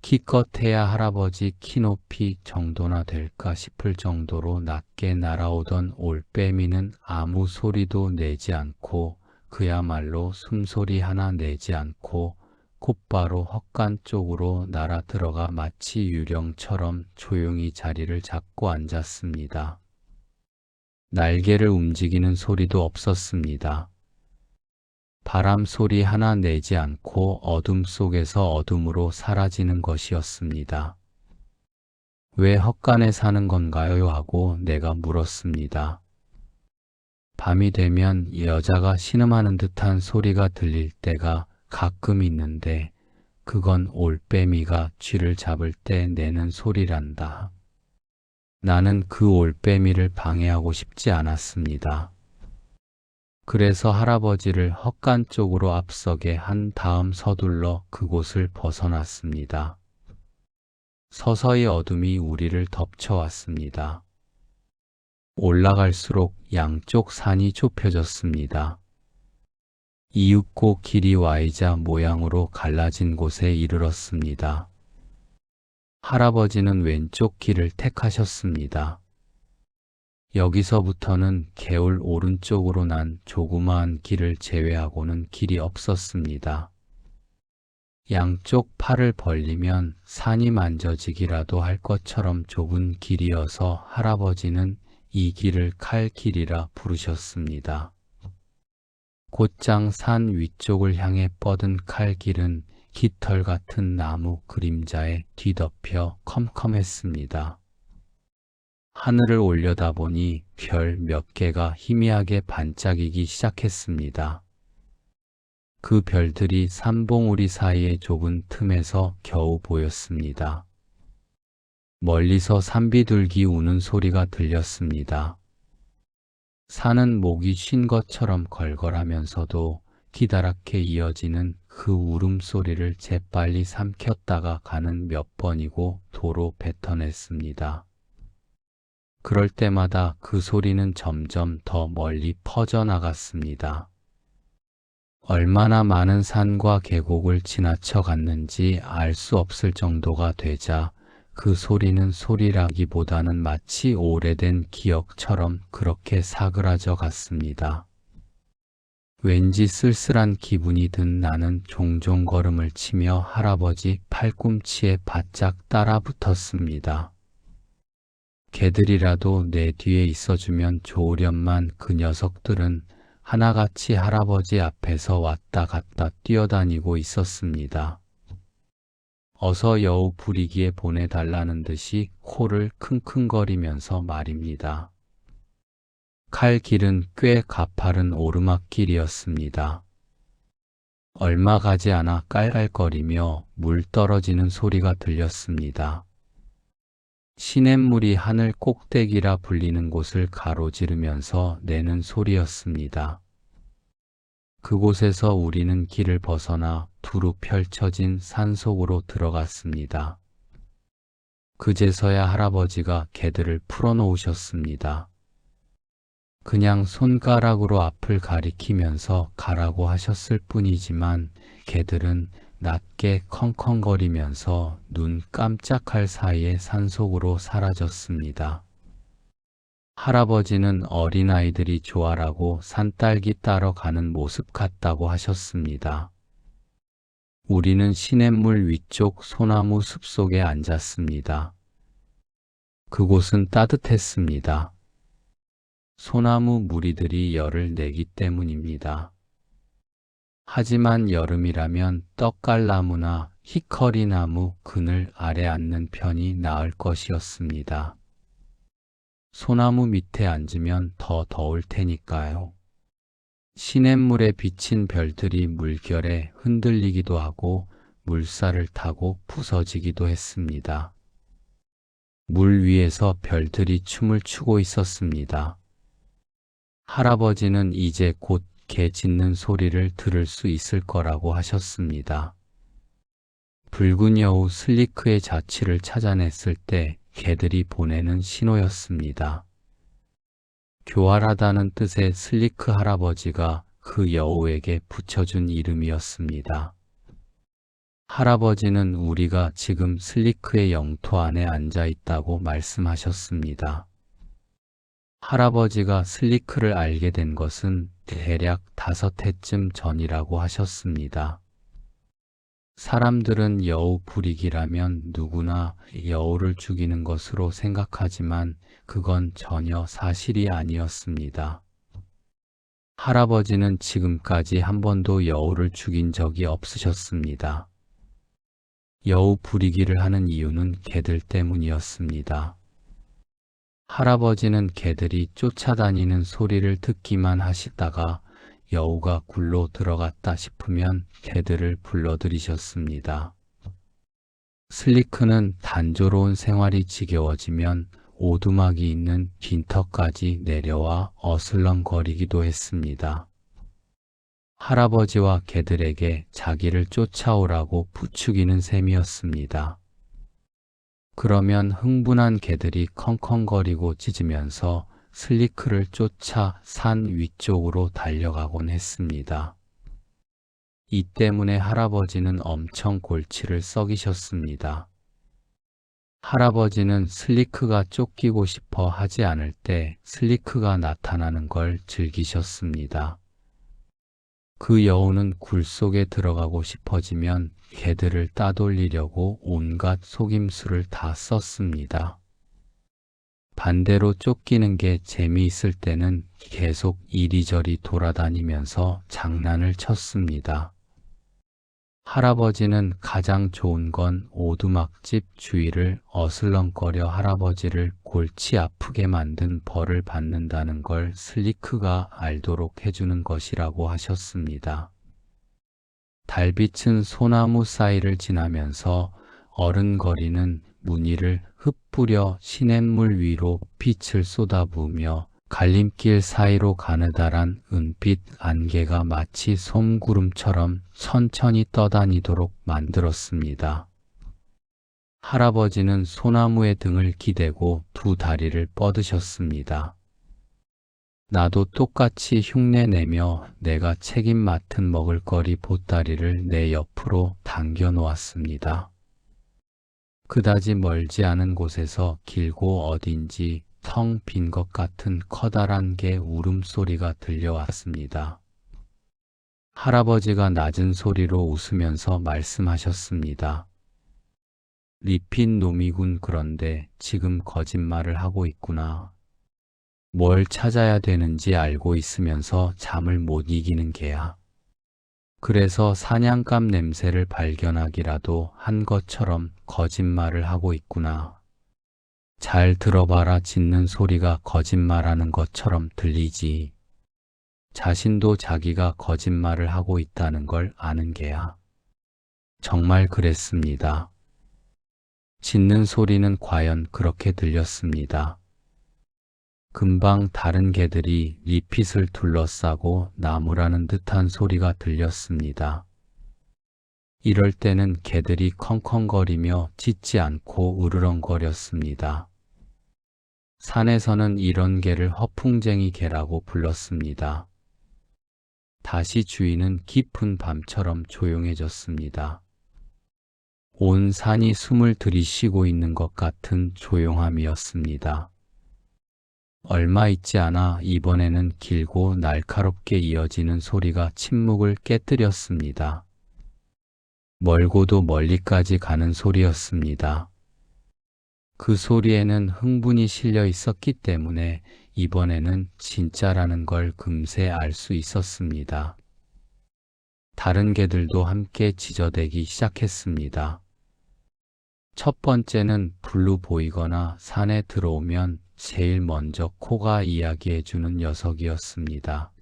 기껏해야 할아버지 키높이 정도나 될까 싶을 정도로 낮게 날아오던 올빼미는 아무 소리도 내지 않고 그야말로 숨소리 하나 내지 않고 곧바로 헛간 쪽으로 날아 들어가 마치 유령처럼 조용히 자리를 잡고 앉았습니다. 날개를 움직이는 소리도 없었습니다. 바람 소리 하나 내지 않고 어둠 속에서 어둠으로 사라지는 것이었습니다. 왜 헛간에 사는 건가요? 하고 내가 물었습니다. 밤이 되면 여자가 신음하는 듯한 소리가 들릴 때가 가끔 있는데 그건 올빼미가 쥐를 잡을 때 내는 소리란다. 나는 그 올빼미를 방해하고 싶지 않았습니다. 그래서 할아버지를 헛간 쪽으로 앞서게 한 다음 서둘러 그곳을 벗어났습니다. 서서히 어둠이 우리를 덮쳐왔습니다. 올라갈수록 양쪽 산이 좁혀졌습니다. 이윽고 길이 Y자 모양으로 갈라진 곳에 이르렀습니다. 할아버지는 왼쪽 길을 택하셨습니다. 여기서부터는 개울 오른쪽으로 난 조그마한 길을 제외하고는 길이 없었습니다. 양쪽 팔을 벌리면 산이 만져지기라도 할 것처럼 좁은 길이어서 할아버지는 이 길을 칼길이라 부르셨습니다. 곧장 산 위쪽을 향해 뻗은 칼길은 깃털 같은 나무 그림자에 뒤덮여 컴컴했습니다. 하늘을 올려다보니 별 몇 개가 희미하게 반짝이기 시작했습니다. 그 별들이 산봉우리 사이의 좁은 틈에서 겨우 보였습니다. 멀리서 산비둘기 우는 소리가 들렸습니다. 산은 목이 쉰 것처럼 걸걸하면서도 기다랗게 이어지는 그 울음소리를 재빨리 삼켰다가 가는 몇 번이고 도로 뱉어냈습니다. 그럴 때마다 그 소리는 점점 더 멀리 퍼져나갔습니다. 얼마나 많은 산과 계곡을 지나쳐 갔는지 알 수 없을 정도가 되자 그 소리는 소리라기보다는 마치 오래된 기억처럼 그렇게 사그라져 갔습니다. 왠지 쓸쓸한 기분이 든 나는 종종 걸음을 치며 할아버지 팔꿈치에 바짝 따라붙었습니다. 개들이라도 내 뒤에 있어주면 좋으련만 그 녀석들은 하나같이 할아버지 앞에서 왔다 갔다 뛰어다니고 있었습니다. 어서 여우 부리기에 보내달라는 듯이 코를 킁킁거리면서 말입니다. 갈 길은 꽤 가파른 오르막길이었습니다. 얼마 가지 않아 깔깔거리며 물 떨어지는 소리가 들렸습니다. 시냇물이 하늘 꼭대기라 불리는 곳을 가로지르면서 내는 소리였습니다. 그곳에서 우리는 길을 벗어나 두루 펼쳐진 산속으로 들어갔습니다. 그제서야 할아버지가 개들을 풀어놓으셨습니다. 그냥 손가락으로 앞을 가리키면서 가라고 하셨을 뿐이지만 개들은 낮게 컹컹거리면서 눈 깜짝할 사이에 산속으로 사라졌습니다. 할아버지는 어린아이들이 좋아라고 산딸기 따러 가는 모습 같다고 하셨습니다. 우리는 시냇물 위쪽 소나무 숲속에 앉았습니다. 그곳은 따뜻했습니다. 소나무 무리들이 열을 내기 때문입니다. 하지만 여름이라면 떡갈나무나 히커리나무 그늘 아래 앉는 편이 나을 것이었습니다. 소나무 밑에 앉으면 더 더울 테니까요. 시냇물에 비친 별들이 물결에 흔들리기도 하고 물살을 타고 부서지기도 했습니다. 물 위에서 별들이 춤을 추고 있었습니다. 할아버지는 이제 곧 개 짖는 소리를 들을 수 있을 거라고 하셨습니다. 붉은 여우 슬리크의 자취를 찾아냈을 때 개들이 보내는 신호였습니다. 교활하다는 뜻의 슬리크 할아버지가 그 여우에게 붙여준 이름이었습니다. 할아버지는 우리가 지금 슬리크의 영토 안에 앉아 있다고 말씀하셨습니다. 할아버지가 슬리크를 알게 된 것은 대략 5해쯤 전이라고 하셨습니다. 사람들은 여우 부리기라면 누구나 여우를 죽이는 것으로 생각하지만 그건 전혀 사실이 아니었습니다. 할아버지는 지금까지 한 번도 여우를 죽인 적이 없으셨습니다. 여우 부리기를 하는 이유는 개들 때문이었습니다. 할아버지는 개들이 쫓아다니는 소리를 듣기만 하시다가 여우가 굴로 들어갔다 싶으면 개들을 불러들이셨습니다. 슬리크는 단조로운 생활이 지겨워지면 오두막이 있는 빈터까지 내려와 어슬렁거리기도 했습니다. 할아버지와 개들에게 자기를 쫓아오라고 부추기는 셈이었습니다. 그러면 흥분한 개들이 컹컹거리고 짖으면서 슬리크를 쫓아 산 위쪽으로 달려가곤 했습니다. 이 때문에 할아버지는 엄청 골치를 썩이셨습니다. 할아버지는 슬리크가 쫓기고 싶어 하지 않을 때 슬리크가 나타나는 걸 즐기셨습니다. 그 여우는 굴 속에 들어가고 싶어지면 개들을 따돌리려고 온갖 속임수를 다 썼습니다. 반대로 쫓기는 게 재미있을 때는 계속 이리저리 돌아다니면서 장난을 쳤습니다. 할아버지는 가장 좋은 건 오두막집 주위를 어슬렁거려 할아버지를 골치 아프게 만든 벌을 받는다는 걸 슬리크가 알도록 해주는 것이라고 하셨습니다. 달빛은 소나무 사이를 지나면서 어른거리는 무늬를 흩뿌려 시냇물 위로 빛을 쏟아부으며 갈림길 사이로 가느다란 은빛 안개가 마치 솜구름처럼 천천히 떠다니도록 만들었습니다. 할아버지는 소나무에 등을 기대고 두 다리를 뻗으셨습니다. 나도 똑같이 흉내내며 내가 책임 맡은 먹을거리 보따리를 내 옆으로 당겨 놓았습니다. 그다지 멀지 않은 곳에서 길고 어딘지 텅 빈 것 같은 커다란 개 울음소리가 들려왔습니다. 할아버지가 낮은 소리로 웃으면서 말씀하셨습니다. 리핀 놈이군. 그런데 지금 거짓말을 하고 있구나. 뭘 찾아야 되는지 알고 있으면서 잠을 못 이기는 개야. 그래서 사냥감 냄새를 발견하기라도 한 것처럼 거짓말을 하고 있구나. 잘 들어봐라. 짖는 소리가 거짓말하는 것처럼 들리지. 자신도 자기가 거짓말을 하고 있다는 걸 아는 개야. 정말 그랬습니다. 짖는 소리는 과연 그렇게 들렸습니다. 금방 다른 개들이 리핏을 둘러싸고 나무라는 듯한 소리가 들렸습니다. 이럴 때는 개들이 컹컹거리며 짖지 않고 으르렁거렸습니다. 산에서는 이런 개를 허풍쟁이 개라고 불렀습니다. 다시 주인은 깊은 밤처럼 조용해졌습니다. 온 산이 숨을 들이쉬고 있는 것 같은 조용함이었습니다. 얼마 있지 않아 이번에는 길고 날카롭게 이어지는 소리가 침묵을 깨뜨렸습니다. 멀고도 멀리까지 가는 소리였습니다. 그 소리에는 흥분이 실려 있었기 때문에 이번에는 진짜라는 걸 금세 알 수 있었습니다. 다른 개들도 함께 짖어대기 시작했습니다. 첫 번째는 불루 보이거나 산에 들어오면 제일 먼저 코가 이야기해주는 녀석이었습니다.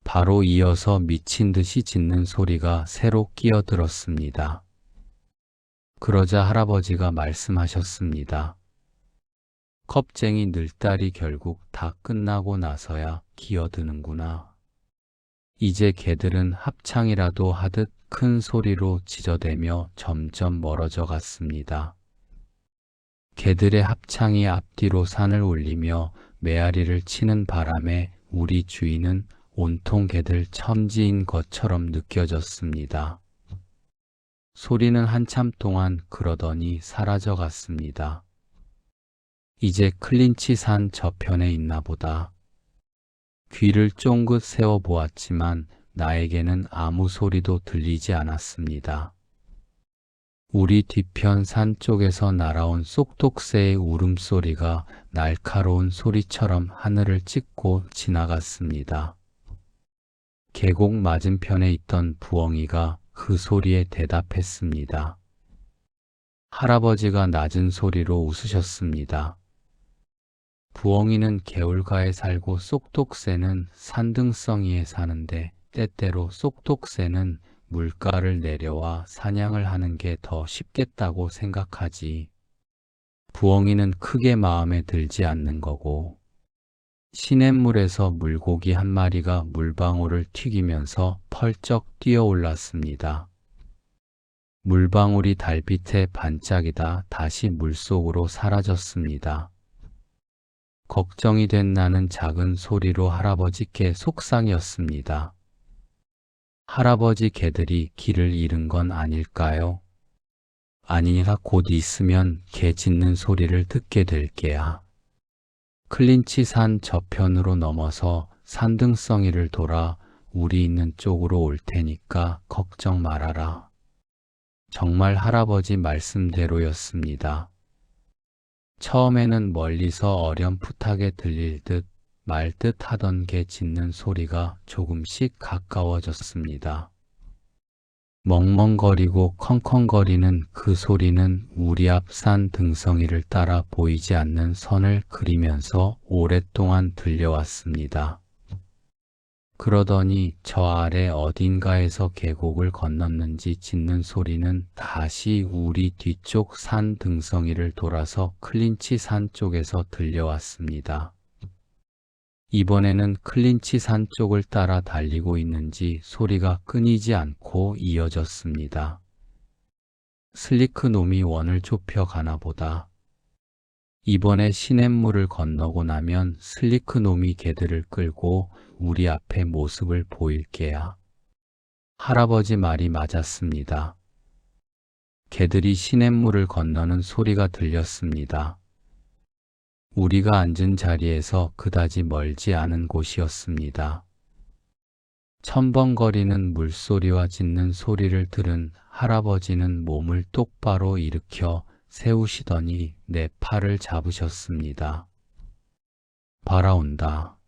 바로 이어서 미친 듯이 짖는 소리가 새로 끼어들었습니다. 그러자 할아버지가 말씀하셨습니다. 겁쟁이 늘딸이 결국 다 끝나고 나서야 기어드는구나. 이제 개들은 합창이라도 하듯 큰 소리로 짖어대며 점점 멀어져 갔습니다. 개들의 합창이 앞뒤로 산을 울리며 메아리를 치는 바람에 우리 주인은 온통 개들 첨지인 것처럼 느껴졌습니다. 소리는 한참 동안 그러더니 사라져 갔습니다. 이제 클린치 산 저편에 있나 보다. 귀를 쫑긋 세워 보았지만 나에게는 아무 소리도 들리지 않았습니다. 우리 뒤편 산 쪽에서 날아온 쏙독새의 울음소리가 날카로운 소리처럼 하늘을 찢고 지나갔습니다. 계곡 맞은편에 있던 부엉이가 그 소리에 대답했습니다. 할아버지가 낮은 소리로 웃으셨습니다. 부엉이는 개울가에 살고 쏙독새는 산등성이에 사는데 때때로 쏙독새는 물가를 내려와 사냥을 하는 게 더 쉽겠다고 생각하지. 부엉이는 크게 마음에 들지 않는 거고. 시냇물에서 물고기 한 마리가 물방울을 튀기면서 펄쩍 뛰어올랐습니다. 물방울이 달빛에 반짝이다 다시 물속으로 사라졌습니다. 걱정이 된 나는 작은 소리로 할아버지께 속상이었습니다. 할아버지 개들이 길을 잃은 건 아닐까요? 아니라 곧 있으면 개 짖는 소리를 듣게 될 게야. 클린치 산 저편으로 넘어서 산등성이를 돌아 우리 있는 쪽으로 올 테니까 걱정 말아라. 정말 할아버지 말씀대로였습니다. 처음에는 멀리서 어렴풋하게 들릴 듯 말 듯 하던 개 짖는 소리가 조금씩 가까워졌습니다. 멍멍거리고 컹컹거리는 그 소리는 우리 앞 산 등성이를 따라 보이지 않는 선을 그리면서 오랫동안 들려왔습니다. 그러더니 저 아래 어딘가에서 계곡을 건넜는지 짖는 소리는 다시 우리 뒤쪽 산 등성이를 돌아서 클린치 산 쪽에서 들려왔습니다. 이번에는 클린치 산 쪽을 따라 달리고 있는지 소리가 끊이지 않고 이어졌습니다. 슬리크 놈이 원을 좁혀 가나 보다. 이번에 시냇물을 건너고 나면 슬리크 놈이 개들을 끌고 우리 앞에 모습을 보일 게야. 할아버지 말이 맞았습니다. 개들이 시냇물을 건너는 소리가 들렸습니다. 우리가 앉은 자리에서 그다지 멀지 않은 곳이었습니다. 첨벙거리는 물소리와 짖는 소리를 들은 할아버지는 몸을 똑바로 일으켜 세우시더니 내 팔을 잡으셨습니다. 바라온다.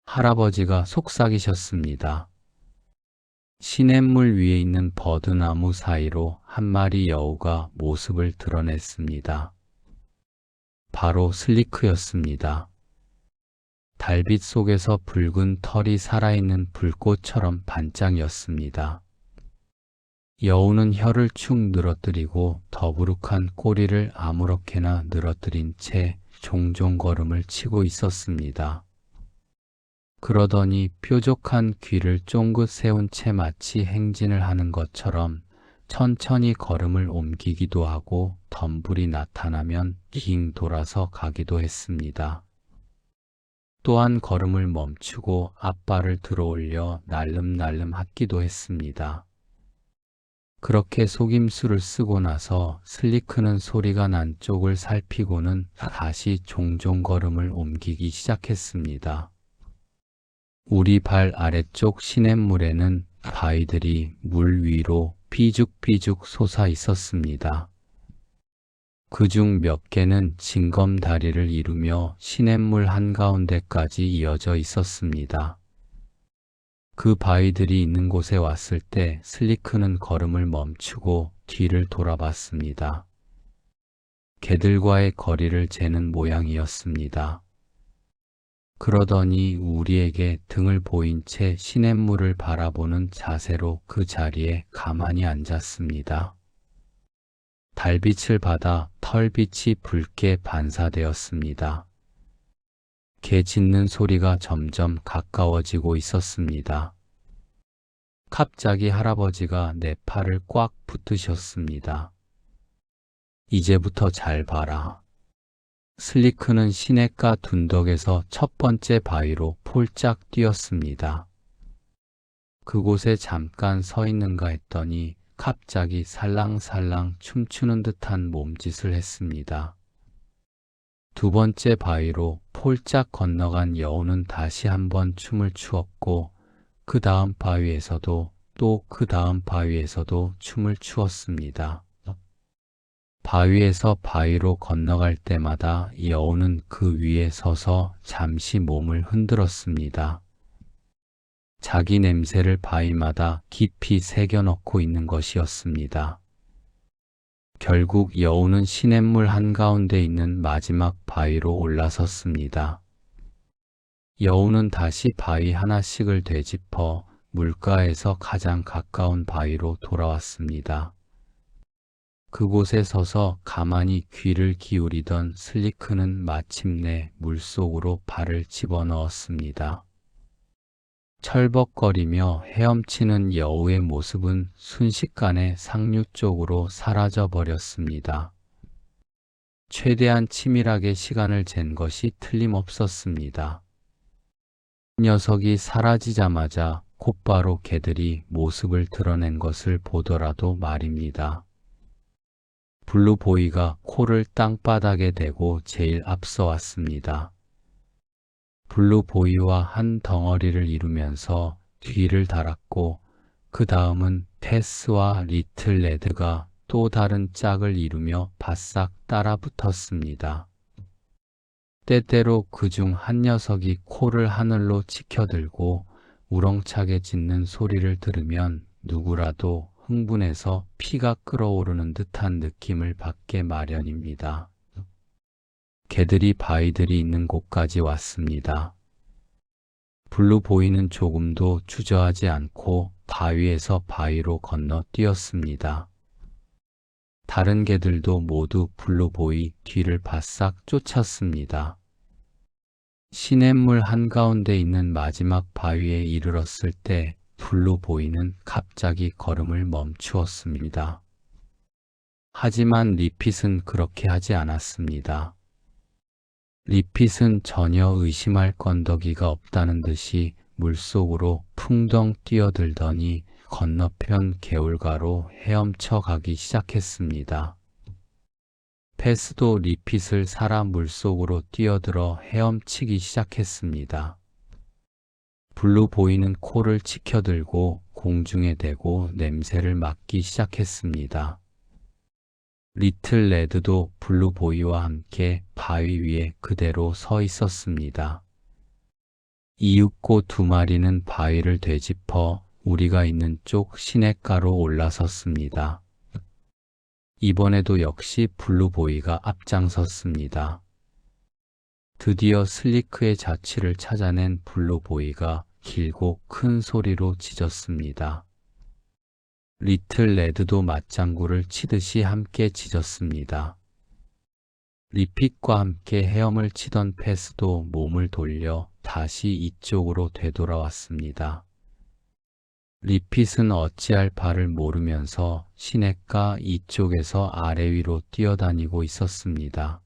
할아버지가 속삭이셨습니다. 시냇물 위에 있는 버드나무 사이로 한 마리 여우가 모습을 드러냈습니다. 바로 슬리크였습니다. 달빛 속에서 붉은 털이 살아있는 불꽃처럼 반짝였습니다. 여우는 혀를 축 늘어뜨리고 더부룩한 꼬리를 아무렇게나 늘어뜨린 채 종종 걸음을 치고 있었습니다. 그러더니 뾰족한 귀를 쫑긋 세운 채 마치 행진을 하는 것처럼 천천히 걸음을 옮기기도 하고 덤불이 나타나면 깅 돌아서 가기도 했습니다. 또한 걸음을 멈추고 앞발을 들어올려 날름날름 핫기도 했습니다. 그렇게 속임수를 쓰고 나서 슬리크는 소리가 난 쪽을 살피고는 다시 종종 걸음을 옮기기 시작했습니다. 우리 발 아래쪽 시냇물에는 바위들이 물 위로 삐죽삐죽 솟아 있었습니다. 그중 몇 개는 징검다리를 이루며 시냇물 한가운데까지 이어져 있었습니다. 그 바위들이 있는 곳에 왔을 때 슬리크는 걸음을 멈추고 뒤를 돌아봤습니다. 개들과의 거리를 재는 모양이었습니다. 그러더니 우리에게 등을 보인 채 시냇물을 바라보는 자세로 그 자리에 가만히 앉았습니다. 달빛을 받아 털빛이 붉게 반사되었습니다. 개 짖는 소리가 점점 가까워지고 있었습니다. 갑자기 할아버지가 내 팔을 꽉 붙드셨습니다. 이제부터 잘 봐라. 슬리크는 시냇가 둔덕에서 첫 번째 바위로 폴짝 뛰었습니다. 그곳에 잠깐 서 있는가 했더니 갑자기 살랑살랑 춤추는 듯한 몸짓을 했습니다. 두 번째 바위로 폴짝 건너간 여우는 다시 한번 춤을 추었고 그 다음 바위에서도 또 그 다음 바위에서도 춤을 추었습니다. 바위에서 바위로 건너갈 때마다 여우는 그 위에 서서 잠시 몸을 흔들었습니다. 자기 냄새를 바위마다 깊이 새겨넣고 있는 것이었습니다. 결국 여우는 시냇물 한가운데 있는 마지막 바위로 올라섰습니다. 여우는 다시 바위 하나씩을 되짚어 물가에서 가장 가까운 바위로 돌아왔습니다. 그곳에 서서 가만히 귀를 기울이던 슬리크는 마침내 물속으로 발을 집어넣었습니다. 철벅거리며 헤엄치는 여우의 모습은 순식간에 상류 쪽으로 사라져 버렸습니다. 최대한 치밀하게 시간을 잰 것이 틀림없었습니다. 녀석이 사라지자마자 곧바로 개들이 모습을 드러낸 것을 보더라도 말입니다. 블루보이가 코를 땅바닥에 대고 제일 앞서 왔습니다. 블루보이와 한 덩어리를 이루면서 뒤를 달았고 그 다음은 테스와 리틀 레드가 또 다른 짝을 이루며 바싹 따라붙었습니다. 때때로 그중 한 녀석이 코를 하늘로 치켜들고 우렁차게 짖는 소리를 들으면 누구라도 흥분해서 피가 끓어오르는 듯한 느낌을 받게 마련입니다. 개들이 바위들이 있는 곳까지 왔습니다. 블루보이는 조금도 주저하지 않고 바위에서 바위로 건너 뛰었습니다. 다른 개들도 모두 블루보이 뒤를 바싹 쫓았습니다. 시냇물 한가운데 있는 마지막 바위에 이르렀을 때 블루보이는 갑자기 걸음을 멈추었습니다. 하지만 리핏은 그렇게 하지 않았습니다. 리핏은 전혀 의심할 건더기가 없다는 듯이 물속으로 풍덩 뛰어들더니 건너편 개울가로 헤엄쳐 가기 시작했습니다. 패스도 리핏을 살아 물속으로 뛰어들어 헤엄치기 시작했습니다. 블루보이는 코를 치켜들고 공중에 대고 냄새를 맡기 시작했습니다. 리틀 레드도 블루보이와 함께 바위 위에 그대로 서 있었습니다. 이윽고 두 마리는 바위를 되짚어 우리가 있는 쪽 시냇가로 올라섰습니다. 이번에도 역시 블루보이가 앞장섰습니다. 드디어 슬리크의 자취를 찾아낸 블루보이가 길고 큰 소리로 짖었습니다. 리틀 레드도 맞장구를 치듯이 함께 짖었습니다. 리핏과 함께 헤엄을 치던 패스도 몸을 돌려 다시 이쪽으로 되돌아왔습니다. 리핏은 어찌할 바를 모르면서 시냇가 이쪽에서 아래 위로 뛰어다니고 있었습니다.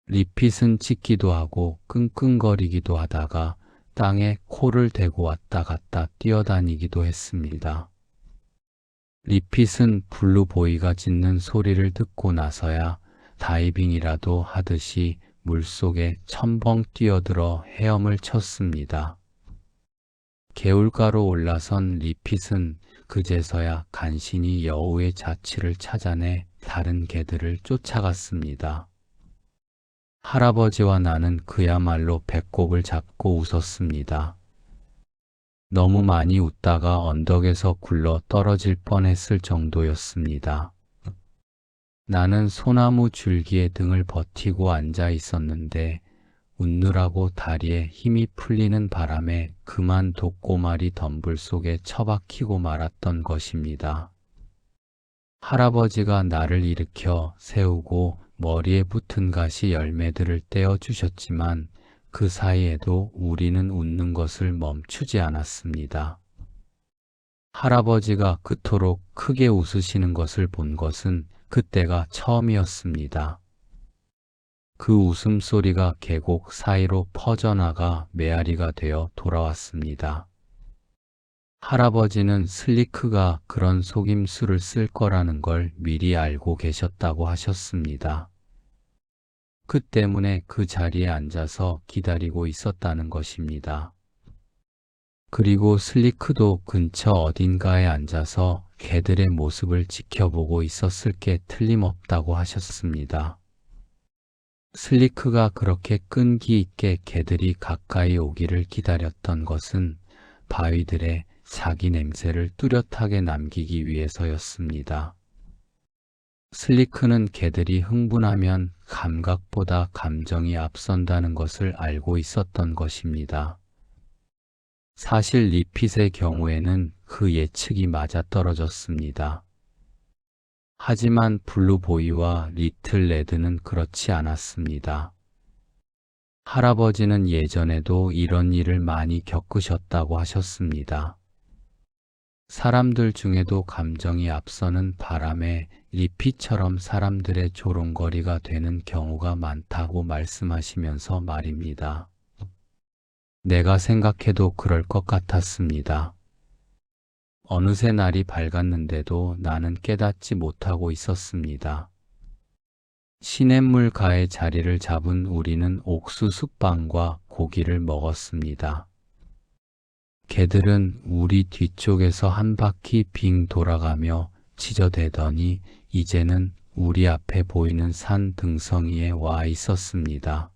리핏은 짖기도 하고 끙끙거리기도 하다가 땅에 코를 대고 왔다 갔다 뛰어다니기도 했습니다. 리핏은 블루보이가 짖는 소리를 듣고 나서야 다이빙이라도 하듯이 물속에 첨벙 뛰어들어 헤엄을 쳤습니다. 개울가로 올라선 리핏은 그제서야 간신히 여우의 자취를 찾아내 다른 개들을 쫓아갔습니다. 할아버지와 나는 그야말로 배꼽을 잡고 웃었습니다. 너무 많이 웃다가 언덕에서 굴러 떨어질 뻔했을 정도였습니다. 나는 소나무 줄기에 등을 버티고 앉아 있었는데 웃느라고 다리에 힘이 풀리는 바람에 그만 독고말이 덤불 속에 처박히고 말았던 것입니다. 할아버지가 나를 일으켜 세우고 머리에 붙은 가시 열매들을 떼어주셨지만 그 사이에도 우리는 웃는 것을 멈추지 않았습니다. 할아버지가 그토록 크게 웃으시는 것을 본 것은 그때가 처음이었습니다. 그 웃음소리가 계곡 사이로 퍼져나가 메아리가 되어 돌아왔습니다. 할아버지는 슬리크가 그런 속임수를 쓸 거라는 걸 미리 알고 계셨다고 하셨습니다. 그 때문에 그 자리에 앉아서 기다리고 있었다는 것입니다. 그리고 슬리크도 근처 어딘가에 앉아서 개들의 모습을 지켜보고 있었을 게 틀림없다고 하셨습니다. 슬리크가 그렇게 끈기 있게 개들이 가까이 오기를 기다렸던 것은 바위들의 자기 냄새를 뚜렷하게 남기기 위해서였습니다. 슬리크는 개들이 흥분하면 감각보다 감정이 앞선다는 것을 알고 있었던 것입니다. 사실 리핏의 경우에는 그 예측이 맞아떨어졌습니다. 하지만 블루보이와 리틀 레드는 그렇지 않았습니다. 할아버지는 예전에도 이런 일을 많이 겪으셨다고 하셨습니다. 사람들 중에도 감정이 앞서는 바람에 리핏처럼 사람들의 조롱거리가 되는 경우가 많다고 말씀하시면서 말입니다. 내가 생각해도 그럴 것 같았습니다. 어느새 날이 밝았는데도 나는 깨닫지 못하고 있었습니다. 시냇물 가에 자리를 잡은 우리는 옥수수빵과 고기를 먹었습니다. 개들은 우리 뒤쪽에서 한 바퀴 빙 돌아가며 짖어대더니 이제는 우리 앞에 보이는 산 등성이에 와 있었습니다.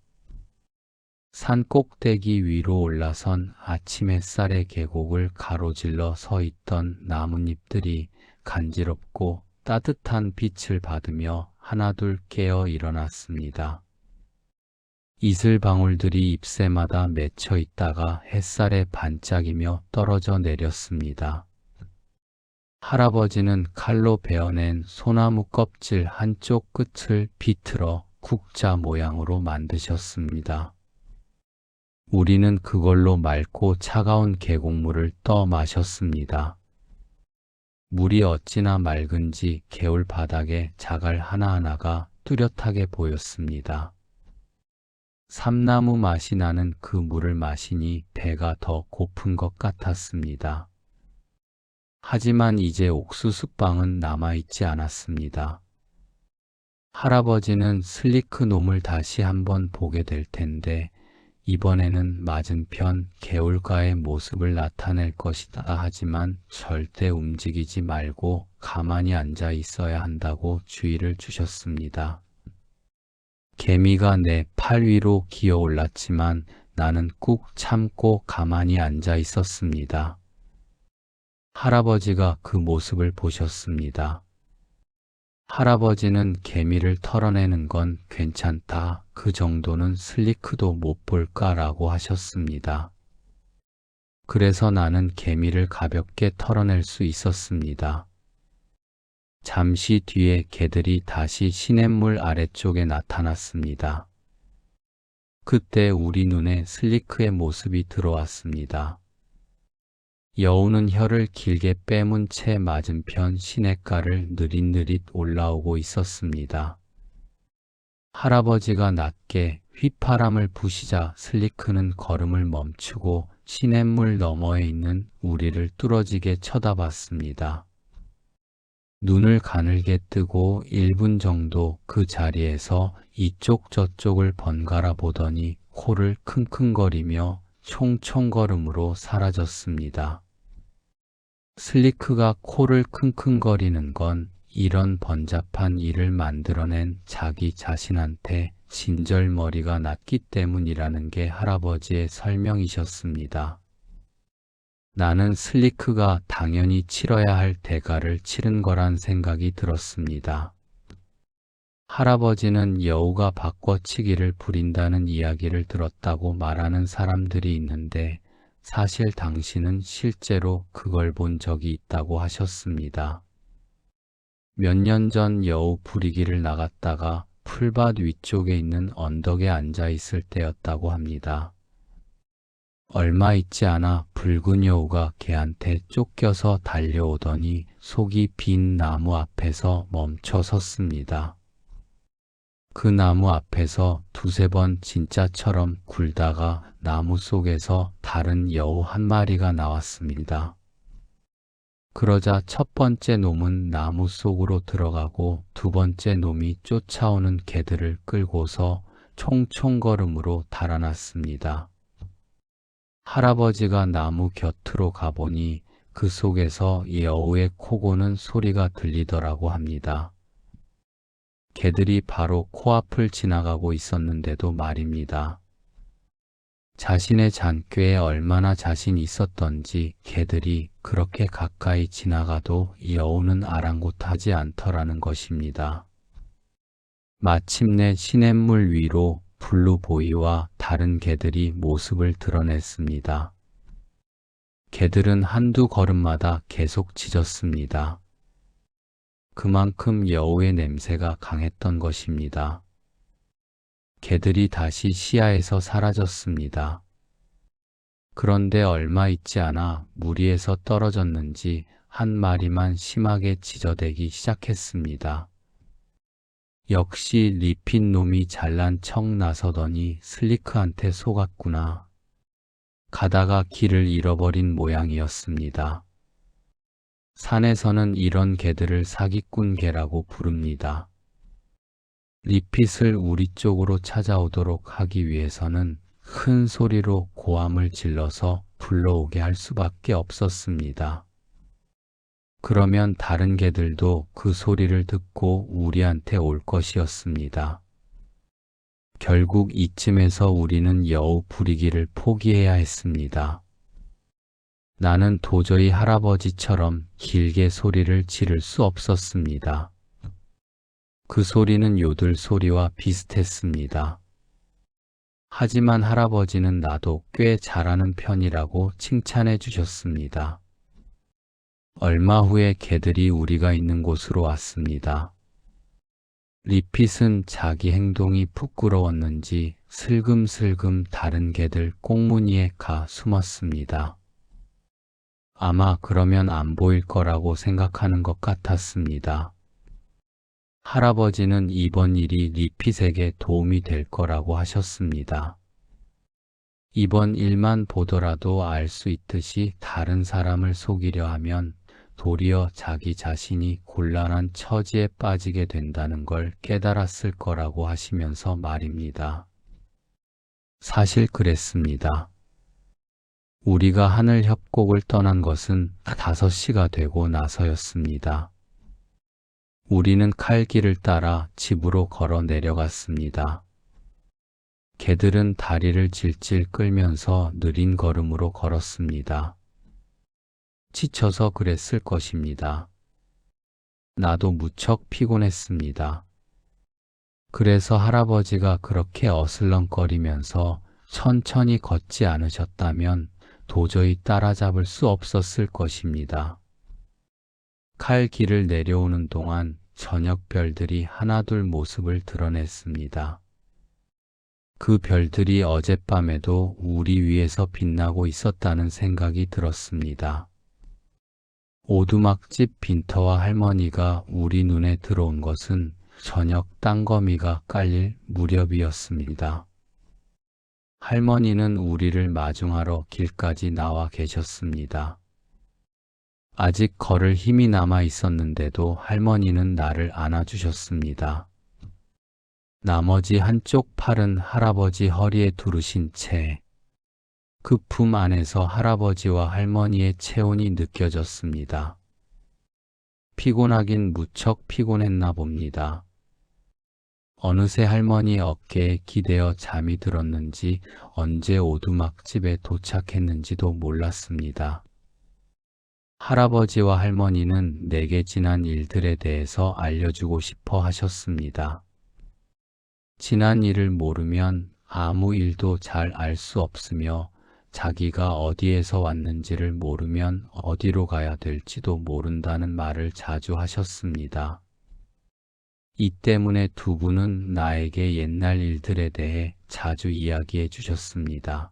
산 꼭대기 위로 올라선 아침 햇살의 계곡을 가로질러 서 있던 나뭇잎들이 간지럽고 따뜻한 빛을 받으며 하나둘 깨어 일어났습니다. 이슬방울들이 잎새마다 맺혀 있다가 햇살에 반짝이며 떨어져 내렸습니다. 할아버지는 칼로 베어낸 소나무 껍질 한쪽 끝을 비틀어 국자 모양으로 만드셨습니다. 우리는 그걸로 맑고 차가운 계곡물을 떠 마셨습니다. 물이 어찌나 맑은지 개울 바닥에 자갈 하나하나가 뚜렷하게 보였습니다. 삼나무 맛이 나는 그 물을 마시니 배가 더 고픈 것 같았습니다. 하지만 이제 옥수수빵은 남아있지 않았습니다. 할아버지는 슬리크 놈을 다시 한번 보게 될 텐데 이번에는 맞은편 개울가의 모습을 나타낼 것이다. 하지만 절대 움직이지 말고 가만히 앉아 있어야 한다고 주의를 주셨습니다. 개미가 내 팔 위로 기어 올랐지만 나는 꾹 참고 가만히 앉아 있었습니다. 할아버지가 그 모습을 보셨습니다. 할아버지는 개미를 털어내는 건 괜찮다. 그 정도는 슬리크도 못 볼까라고 하셨습니다. 그래서 나는 개미를 가볍게 털어낼 수 있었습니다. 잠시 뒤에 개들이 다시 시냇물 아래쪽에 나타났습니다. 그때 우리 눈에 슬리크의 모습이 들어왔습니다. 여우는 혀를 길게 빼문 채 맞은편 시냇가를 느릿느릿 올라오고 있었습니다. 할아버지가 낮게 휘파람을 부시자 슬리크는 걸음을 멈추고 시냇물 너머에 있는 우리를 뚫어지게 쳐다봤습니다. 눈을 가늘게 뜨고 1분 정도 그 자리에서 이쪽 저쪽을 번갈아 보더니 코를 킁킁거리며 총총걸음으로 사라졌습니다. 슬리크가 코를 킁킁거리는 건 이런 번잡한 일을 만들어낸 자기 자신한테 진절머리가 났기 때문이라는 게 할아버지의 설명이셨습니다. 나는 슬리크가 당연히 치러야 할 대가를 치른 거란 생각이 들었습니다. 할아버지는 여우가 바꿔치기를 부린다는 이야기를 들었다고 말하는 사람들이 있는데 사실 당신은 실제로 그걸 본 적이 있다고 하셨습니다. 몇 년 전 여우 부리기를 나갔다가 풀밭 위쪽에 있는 언덕에 앉아 있을 때였다고 합니다. 얼마 있지 않아 붉은 여우가 개한테 쫓겨서 달려오더니 속이 빈 나무 앞에서 멈춰 섰습니다. 그 나무 앞에서 두세 번 진짜처럼 굴다가 나무 속에서 다른 여우 한 마리가 나왔습니다. 그러자 첫 번째 놈은 나무 속으로 들어가고 두 번째 놈이 쫓아오는 개들을 끌고서 총총걸음으로 달아났습니다. 할아버지가 나무 곁으로 가보니 그 속에서 여우의 코 고는 소리가 들리더라고 합니다. 개들이 바로 코앞을 지나가고 있었는데도 말입니다. 자신의 잔꾀에 얼마나 자신이 있었던지 개들이 그렇게 가까이 지나가도 여우는 아랑곳하지 않더라는 것입니다. 마침내 시냇물 위로 블루보이와 다른 개들이 모습을 드러냈습니다. 개들은 한두 걸음마다 계속 짖었습니다. 그만큼 여우의 냄새가 강했던 것입니다. 개들이 다시 시야에서 사라졌습니다. 그런데 얼마 있지 않아 무리에서 떨어졌는지 한 마리만 심하게 짖어대기 시작했습니다. 역시 리핀 놈이 잘난 척 나서더니 슬리크한테 속았구나. 가다가 길을 잃어버린 모양이었습니다. 산에서는 이런 개들을 사기꾼 개라고 부릅니다. 리핏을 우리 쪽으로 찾아오도록 하기 위해서는 큰 소리로 고함을 질러서 불러오게 할 수밖에 없었습니다. 그러면 다른 개들도 그 소리를 듣고 우리한테 올 것이었습니다. 결국 이쯤에서 우리는 여우 부리기를 포기해야 했습니다. 나는 도저히 할아버지처럼 길게 소리를 지를 수 없었습니다. 그 소리는 요들 소리와 비슷했습니다. 하지만 할아버지는 나도 꽤 잘하는 편이라고 칭찬해 주셨습니다. 얼마 후에 개들이 우리가 있는 곳으로 왔습니다. 리핏은 자기 행동이 부끄러웠는지 슬금슬금 다른 개들 꽁무니에 가 숨었습니다. 아마 그러면 안 보일 거라고 생각하는 것 같았습니다. 할아버지는 이번 일이 리핏에게 도움이 될 거라고 하셨습니다. 이번 일만 보더라도 알 수 있듯이 다른 사람을 속이려 하면 도리어 자기 자신이 곤란한 처지에 빠지게 된다는 걸 깨달았을 거라고 하시면서 말입니다. 사실 그랬습니다. 우리가 하늘 협곡을 떠난 것은 5시가 되고 나서였습니다. 우리는 칼길을 따라 집으로 걸어 내려갔습니다. 개들은 다리를 질질 끌면서 느린 걸음으로 걸었습니다. 지쳐서 그랬을 것입니다. 나도 무척 피곤했습니다. 그래서 할아버지가 그렇게 어슬렁거리면서 천천히 걷지 않으셨다면 도저히 따라잡을 수 없었을 것입니다. 칼길을 내려오는 동안 저녁 별들이 하나둘 모습을 드러냈습니다. 그 별들이 어젯밤에도 우리 위에서 빛나고 있었다는 생각이 들었습니다. 오두막집 빈터와 할머니가 우리 눈에 들어온 것은 저녁 땅거미가 깔릴 무렵이었습니다. 할머니는 우리를 마중하러 길까지 나와 계셨습니다. 아직 걸을 힘이 남아 있었는데도 할머니는 나를 안아주셨습니다. 나머지 한쪽 팔은 할아버지 허리에 두르신 채 그 품 안에서 할아버지와 할머니의 체온이 느껴졌습니다. 피곤하긴 무척 피곤했나 봅니다. 어느새 할머니 어깨에 기대어 잠이 들었는지 언제 오두막집에 도착했는지도 몰랐습니다. 할아버지와 할머니는 내게 지난 일들에 대해서 알려주고 싶어 하셨습니다. 지난 일을 모르면 아무 일도 잘 알 수 없으며 자기가 어디에서 왔는지를 모르면 어디로 가야 될지도 모른다는 말을 자주 하셨습니다. 이 때문에 두 분은 나에게 옛날 일들에 대해 자주 이야기해 주셨습니다.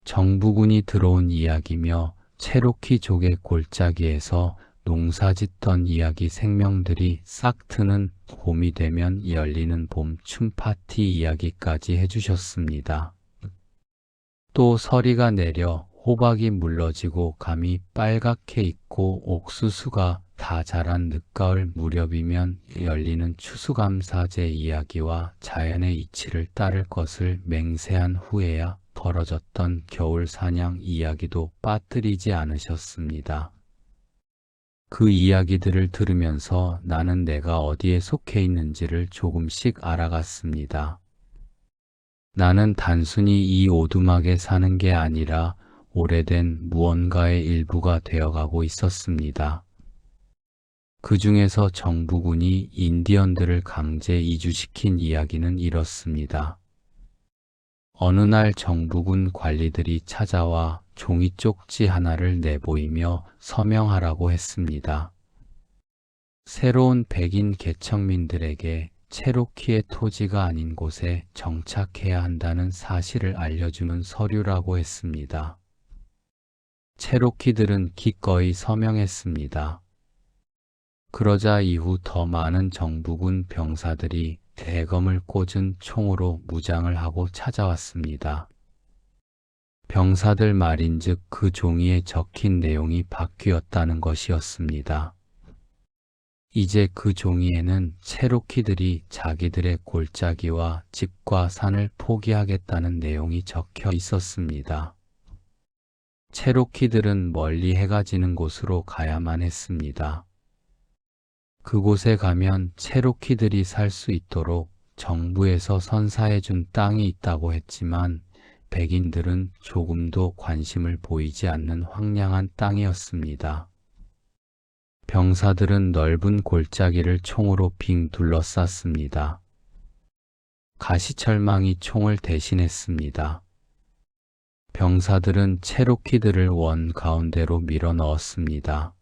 정부군이 들어온 이야기며 체로키족의 골짜기에서 농사짓던 이야기 생명들이 싹 트는 봄이 되면 열리는 봄 춤파티 이야기까지 해주셨습니다. 또 서리가 내려 호박이 물러지고 감이 빨갛게 익고 옥수수가 다 자란 늦가을 무렵이면 열리는 추수감사제 이야기와 자연의 이치를 따를 것을 맹세한 후에야 벌어졌던 겨울 사냥 이야기도 빠뜨리지 않으셨습니다. 그 이야기들을 들으면서 나는 내가 어디에 속해 있는지를 조금씩 알아갔습니다. 나는 단순히 이 오두막에 사는 게 아니라 오래된 무언가의 일부가 되어가고 있었습니다. 그 중에서 정부군이 인디언들을 강제 이주시킨 이야기는 이렇습니다. 어느 날 정부군 관리들이 찾아와 종이 쪽지 하나를 내보이며 서명하라고 했습니다. 새로운 백인 개척민들에게 체로키의 토지가 아닌 곳에 정착해야 한다는 사실을 알려주는 서류라고 했습니다. 체로키들은 기꺼이 서명했습니다. 그러자 이후 더 많은 정부군 병사들이 대검을 꽂은 총으로 무장을 하고 찾아왔습니다. 병사들 말인즉 그 종이에 적힌 내용이 바뀌었다는 것이었습니다. 이제 그 종이에는 체로키들이 자기들의 골짜기와 집과 산을 포기하겠다는 내용이 적혀 있었습니다. 체로키들은 멀리 해가 지는 곳으로 가야만 했습니다. 그곳에 가면 체로키들이 살 수 있도록 정부에서 선사해준 땅이 있다고 했지만 백인들은 조금도 관심을 보이지 않는 황량한 땅이었습니다. 병사들은 넓은 골짜기를 총으로 빙 둘러쌌습니다. 가시철망이 총을 대신했습니다. 병사들은 체로키들을 원 가운데로 밀어 넣었습니다.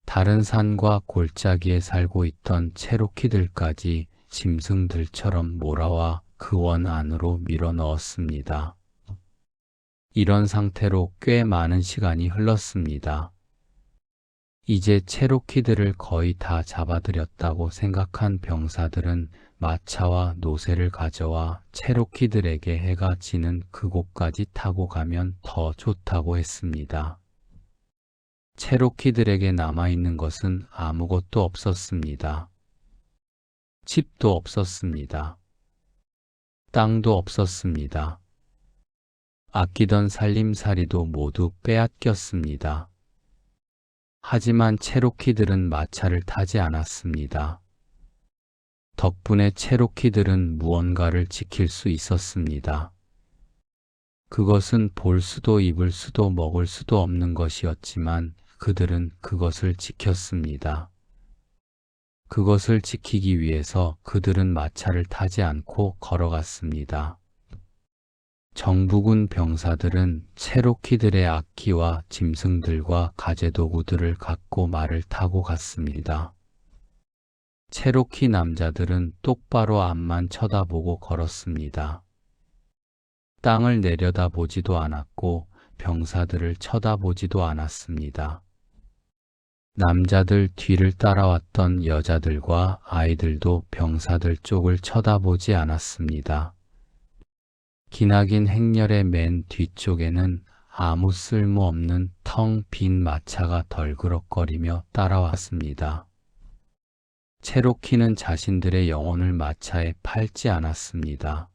다른 산과 골짜기에 살고 있던 체로키들까지 짐승들처럼 몰아와 그 원 안으로 밀어 넣었습니다. 이런 상태로 꽤 많은 시간이 흘렀습니다. 이제 체로키들을 거의 다 잡아들였다고 생각한 병사들은 마차와 노새를 가져와 체로키들에게 해가 지는 그곳까지 타고 가면 더 좋다고 했습니다. 체로키들에게 남아있는 것은 아무것도 없었습니다. 집도 없었습니다. 땅도 없었습니다. 아끼던 살림살이도 모두 빼앗겼습니다. 하지만 체로키들은 마차를 타지 않았습니다. 덕분에 체로키들은 무언가를 지킬 수 있었습니다. 그것은 볼 수도 입을 수도 먹을 수도 없는 것이었지만 그들은 그것을 지켰습니다. 그것을 지키기 위해서 그들은 마차를 타지 않고 걸어갔습니다. 정부군 병사들은 체로키들의 악기와 짐승들과 가재도구들을 갖고 말을 타고 갔습니다. 체로키 남자들은 똑바로 앞만 쳐다보고 걸었습니다. 땅을 내려다보지도 않았고 병사들을 쳐다보지도 않았습니다. 남자들 뒤를 따라왔던 여자들과 아이들도 병사들 쪽을 쳐다보지 않았습니다. 기나긴 행렬의 맨 뒤쪽에는 아무 쓸모없는 텅 빈 마차가 덜그럭거리며 따라왔습니다. 체로키는 자신들의 영혼을 마차에 팔지 않았습니다.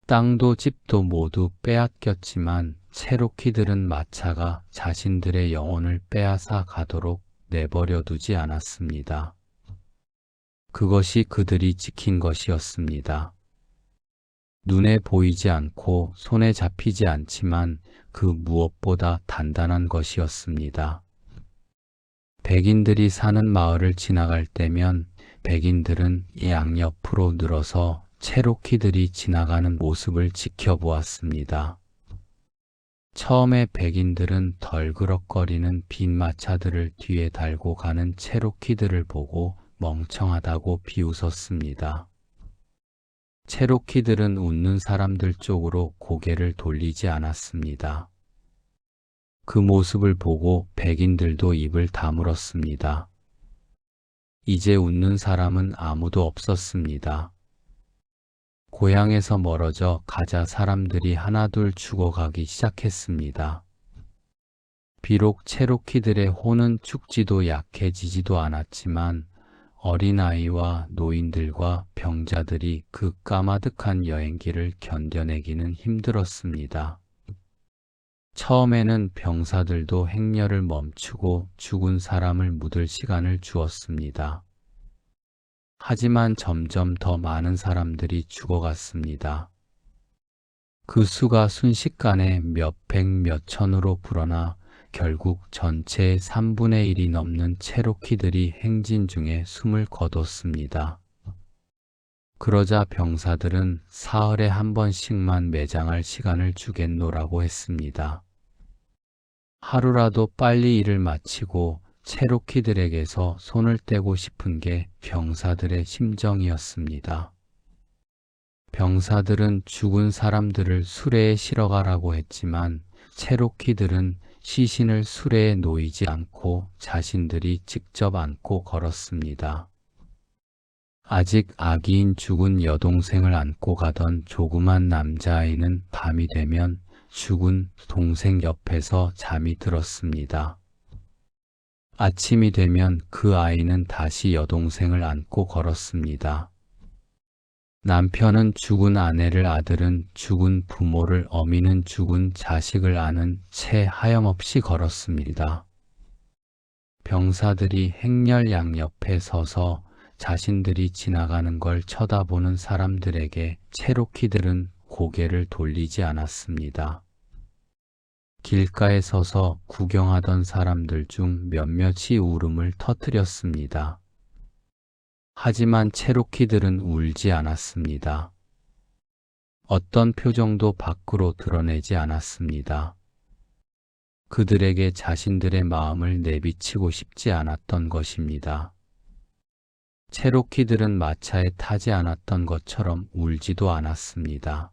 땅도 집도 모두 빼앗겼지만 체로키들은 마차가 자신들의 영혼을 빼앗아 가도록 내버려 두지 않았습니다. 그것이 그들이 지킨 것이었습니다. 눈에 보이지 않고 손에 잡히지 않지만 그 무엇보다 단단한 것이었습니다. 백인들이 사는 마을을 지나갈 때면 백인들은 양옆으로 늘어서 체로키들이 지나가는 모습을 지켜보았습니다. 처음에 백인들은 덜그럭거리는 빈 마차들을 뒤에 달고 가는 체로키들을 보고 멍청하다고 비웃었습니다. 체로키들은 웃는 사람들 쪽으로 고개를 돌리지 않았습니다. 그 모습을 보고 백인들도 입을 다물었습니다. 이제 웃는 사람은 아무도 없었습니다. 고향에서 멀어져 가자 사람들이 하나둘 죽어가기 시작했습니다. 비록 체로키들의 혼은 죽지도 약해지지도 않았지만 어린아이와 노인들과 병자들이 그 까마득한 여행길을 견뎌내기는 힘들었습니다. 처음에는 병사들도 행렬을 멈추고 죽은 사람을 묻을 시간을 주었습니다. 하지만 점점 더 많은 사람들이 죽어갔습니다. 그 수가 순식간에 몇백 몇천으로 불어나 결국 전체의 3분의 1이 넘는 체로키들이 행진 중에 숨을 거뒀습니다. 그러자 병사들은 사흘에 한 번씩만 매장할 시간을 주겠노라고 했습니다. 하루라도 빨리 일을 마치고 체로키들에게서 손을 떼고 싶은 게 병사들의 심정이었습니다. 병사들은 죽은 사람들을 수레에 실어가라고 했지만 체로키들은 시신을 수레에 놓이지 않고 자신들이 직접 안고 걸었습니다. 아직 아기인 죽은 여동생을 안고 가던 조그만 남자아이는 밤이 되면 죽은 동생 옆에서 잠이 들었습니다. 아침이 되면 그 아이는 다시 여동생을 안고 걸었습니다. 남편은 죽은 아내를, 아들은 죽은 부모를, 어미는 죽은 자식을 안은 채 하염없이 걸었습니다. 병사들이 행렬 양옆에 서서 자신들이 지나가는 걸 쳐다보는 사람들에게 체로키들은 고개를 돌리지 않았습니다. 길가에 서서 구경하던 사람들 중 몇몇이 울음을 터뜨렸습니다. 하지만 체로키들은 울지 않았습니다. 어떤 표정도 밖으로 드러내지 않았습니다. 그들에게 자신들의 마음을 내비치고 싶지 않았던 것입니다. 체로키들은 마차에 타지 않았던 것처럼 울지도 않았습니다.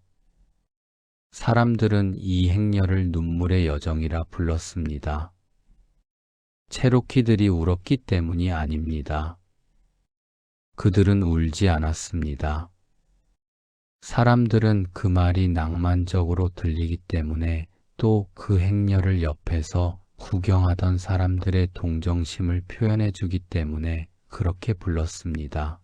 사람들은 이 행렬을 눈물의 여정이라 불렀습니다. 체로키들이 울었기 때문이 아닙니다. 그들은 울지 않았습니다. 사람들은 그 말이 낭만적으로 들리기 때문에 또 그 행렬을 옆에서 구경하던 사람들의 동정심을 표현해 주기 때문에 그렇게 불렀습니다.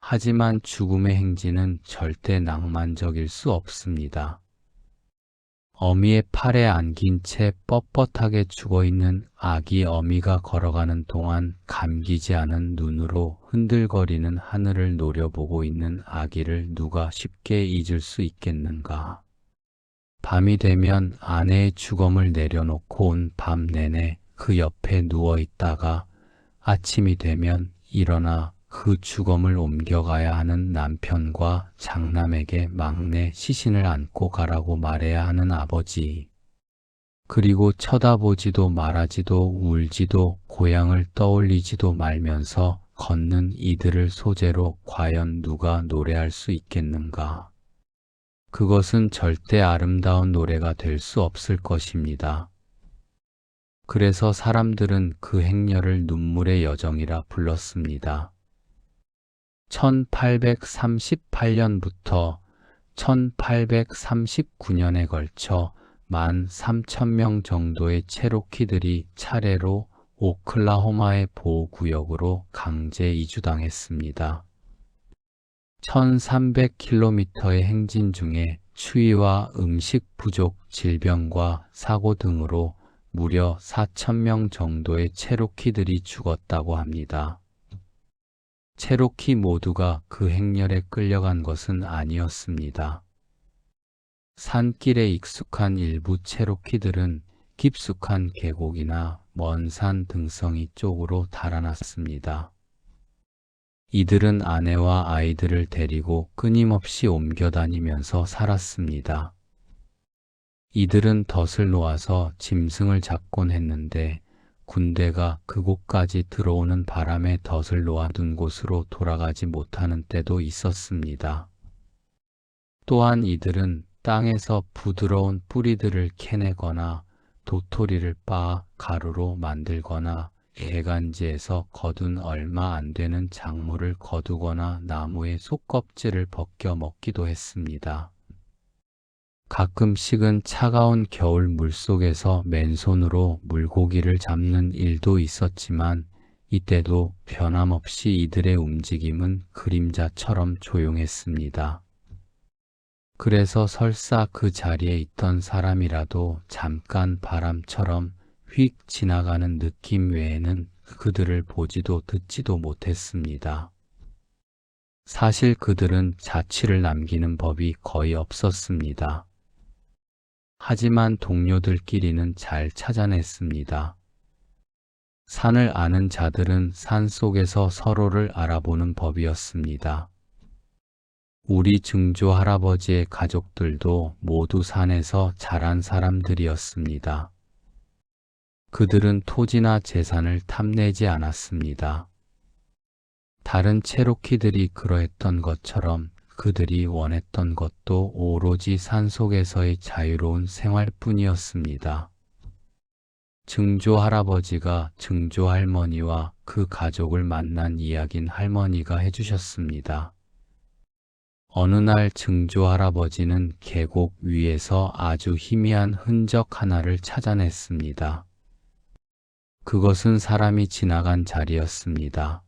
하지만 죽음의 행진은 절대 낭만적일 수 없습니다. 어미의 팔에 안긴 채 뻣뻣하게 죽어있는 아기 어미가 걸어가는 동안 감기지 않은 눈으로 흔들거리는 하늘을 노려보고 있는 아기를 누가 쉽게 잊을 수 있겠는가. 밤이 되면 아내의 죽음을 내려놓고 온 밤 내내 그 옆에 누워 있다가 아침이 되면 일어나 그 죽음을 옮겨가야 하는 남편과 장남에게 막내 시신을 안고 가라고 말해야 하는 아버지. 그리고 쳐다보지도 말하지도 울지도 고향을 떠올리지도 말면서 걷는 이들을 소재로 과연 누가 노래할 수 있겠는가? 그것은 절대 아름다운 노래가 될 수 없을 것입니다. 그래서 사람들은 그 행렬을 눈물의 여정이라 불렀습니다. 1838년부터 1839년에 걸쳐 13,000명 정도의 체로키들이 차례로 오클라호마의 보호구역으로 강제 이주당했습니다. 1300km의 행진 중에 추위와 음식 부족, 질병과 사고 등으로 무려 4,000명 정도의 체로키들이 죽었다고 합니다. 체로키 모두가 그 행렬에 끌려간 것은 아니었습니다. 산길에 익숙한 일부 체로키들은 깊숙한 계곡이나 먼 산 등성이 쪽으로 달아났습니다. 이들은 아내와 아이들을 데리고 끊임없이 옮겨다니면서 살았습니다. 이들은 덫을 놓아서 짐승을 잡곤 했는데 군대가 그곳까지 들어오는 바람에 덫을 놓아둔 곳으로 돌아가지 못하는 때도 있었습니다. 또한 이들은 땅에서 부드러운 뿌리들을 캐내거나 도토리를 빻아 가루로 만들거나 개간지에서 거둔 얼마 안 되는 작물을 거두거나 나무의 속껍질을 벗겨 먹기도 했습니다. 가끔씩은 차가운 겨울 물속에서 맨손으로 물고기를 잡는 일도 있었지만 이때도 변함없이 이들의 움직임은 그림자처럼 조용했습니다. 그래서 설사 그 자리에 있던 사람이라도 잠깐 바람처럼 휙 지나가는 느낌 외에는 그들을 보지도 듣지도 못했습니다. 사실 그들은 자취를 남기는 법이 거의 없었습니다. 하지만 동료들끼리는 잘 찾아냈습니다. 산을 아는 자들은 산 속에서 서로를 알아보는 법이었습니다. 우리 증조 할아버지의 가족들도 모두 산에서 자란 사람들이었습니다. 그들은 토지나 재산을 탐내지 않았습니다. 다른 체로키들이 그러했던 것처럼 그들이 원했던 것도 오로지 산속에서의 자유로운 생활뿐이었습니다. 증조 할아버지가 증조 할머니와 그 가족을 만난 이야기는 할머니가 해주셨습니다. 어느 날 증조 할아버지는 계곡 위에서 아주 희미한 흔적 하나를 찾아냈습니다. 그것은 사람이 지나간 자리였습니다.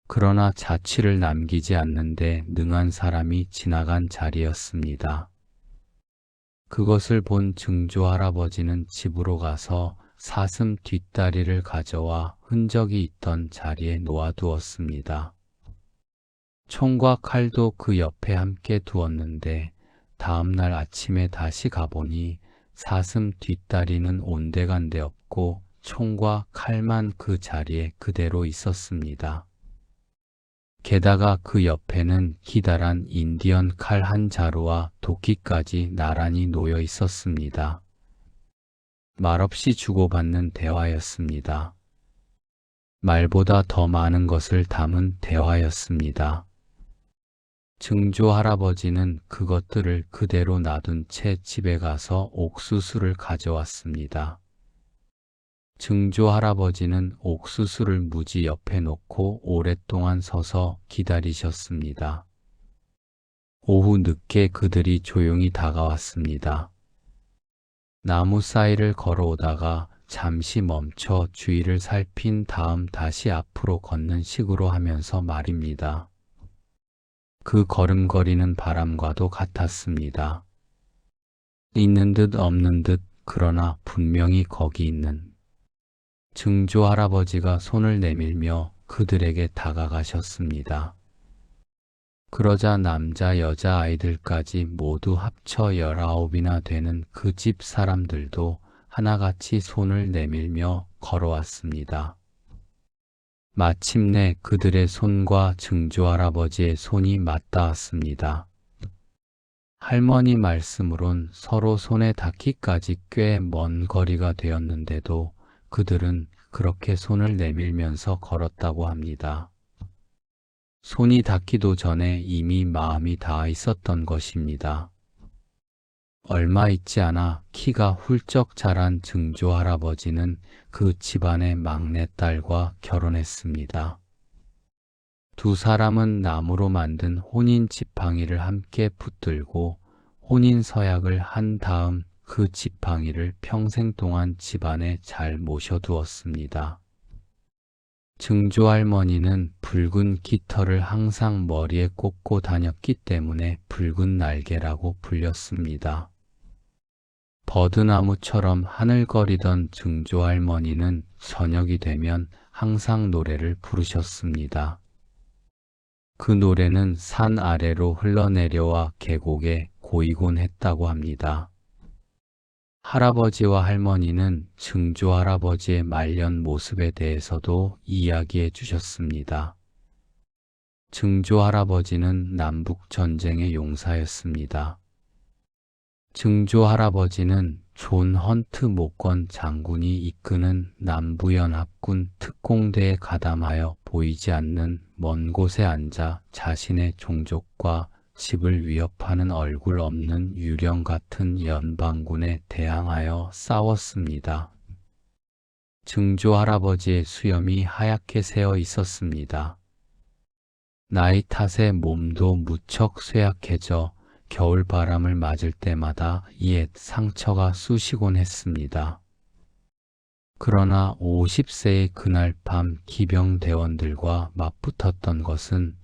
그러나 자취를 남기지 않는데 능한 사람이 지나간 자리였습니다. 그것을 본 증조 할아버지는 집으로 가서 사슴 뒷다리를 가져와 흔적이 있던 자리에 놓아두었습니다. 총과 칼도 그 옆에 함께 두었는데 다음날 아침에 다시 가보니 사슴 뒷다리는 온데간데 없고 총과 칼만 그 자리에 그대로 있었습니다. 게다가 그 옆에는 기다란 인디언 칼 한 자루와 도끼까지 나란히 놓여 있었습니다. 말없이 주고받는 대화였습니다. 말보다 더 많은 것을 담은 대화였습니다. 증조 할아버지는 그것들을 그대로 놔둔 채 집에 가서 옥수수를 가져왔습니다. 증조 할아버지는 옥수수를 무지 옆에 놓고 오랫동안 서서 기다리셨습니다. 오후 늦게 그들이 조용히 다가왔습니다. 나무 사이를 걸어오다가 잠시 멈춰 주위를 살핀 다음 다시 앞으로 걷는 식으로 하면서 말입니다. 그 걸음걸이는 바람과도 같았습니다. 있는 듯 없는 듯 그러나 분명히 거기 있는. 증조 할아버지가 손을 내밀며 그들에게 다가가셨습니다. 그러자 남자 여자 아이들까지 모두 합쳐 19이나 되는 그 집 사람들도 하나같이 손을 내밀며 걸어왔습니다. 마침내 그들의 손과 증조 할아버지의 손이 맞닿았습니다. 할머니 말씀으론 서로 손에 닿기까지 꽤 먼 거리가 되었는데도 그들은 그렇게 손을 내밀면서 걸었다고 합니다. 손이 닿기도 전에 이미 마음이 닿아 있었던 것입니다. 얼마 있지 않아 키가 훌쩍 자란 증조 할아버지는 그 집안의 막내딸과 결혼했습니다. 두 사람은 나무로 만든 혼인 지팡이를 함께 붙들고 혼인 서약을 한 다음 그 지팡이를 평생 동안 집안에 잘 모셔두었습니다. 증조 할머니는 붉은 깃털을 항상 머리에 꽂고 다녔기 때문에 붉은 날개라고 불렸습니다. 버드나무처럼 하늘거리던 증조 할머니는 저녁이 되면 항상 노래를 부르셨습니다. 그 노래는 산 아래로 흘러내려와 계곡에 고이곤 했다고 합니다. 할아버지와 할머니는 증조 할아버지의 말년 모습에 대해서도 이야기해 주셨습니다. 증조 할아버지는 남북전쟁의 용사였습니다. 증조 할아버지는 존 헌트 목건 장군이 이끄는 남부연합군 특공대에 가담하여 보이지 않는 먼 곳에 앉아 자신의 종족과 집을 위협하는 얼굴 없는 유령 같은 연방군에 대항하여 싸웠습니다. 증조 할아버지의 수염이 하얗게 새어 있었습니다. 나이 탓에 몸도 무척 쇠약해져 겨울 바람을 맞을 때마다 옛 상처가 쑤시곤 했습니다. 그러나 50세의 그날 밤 기병대원들과 맞붙었던 것은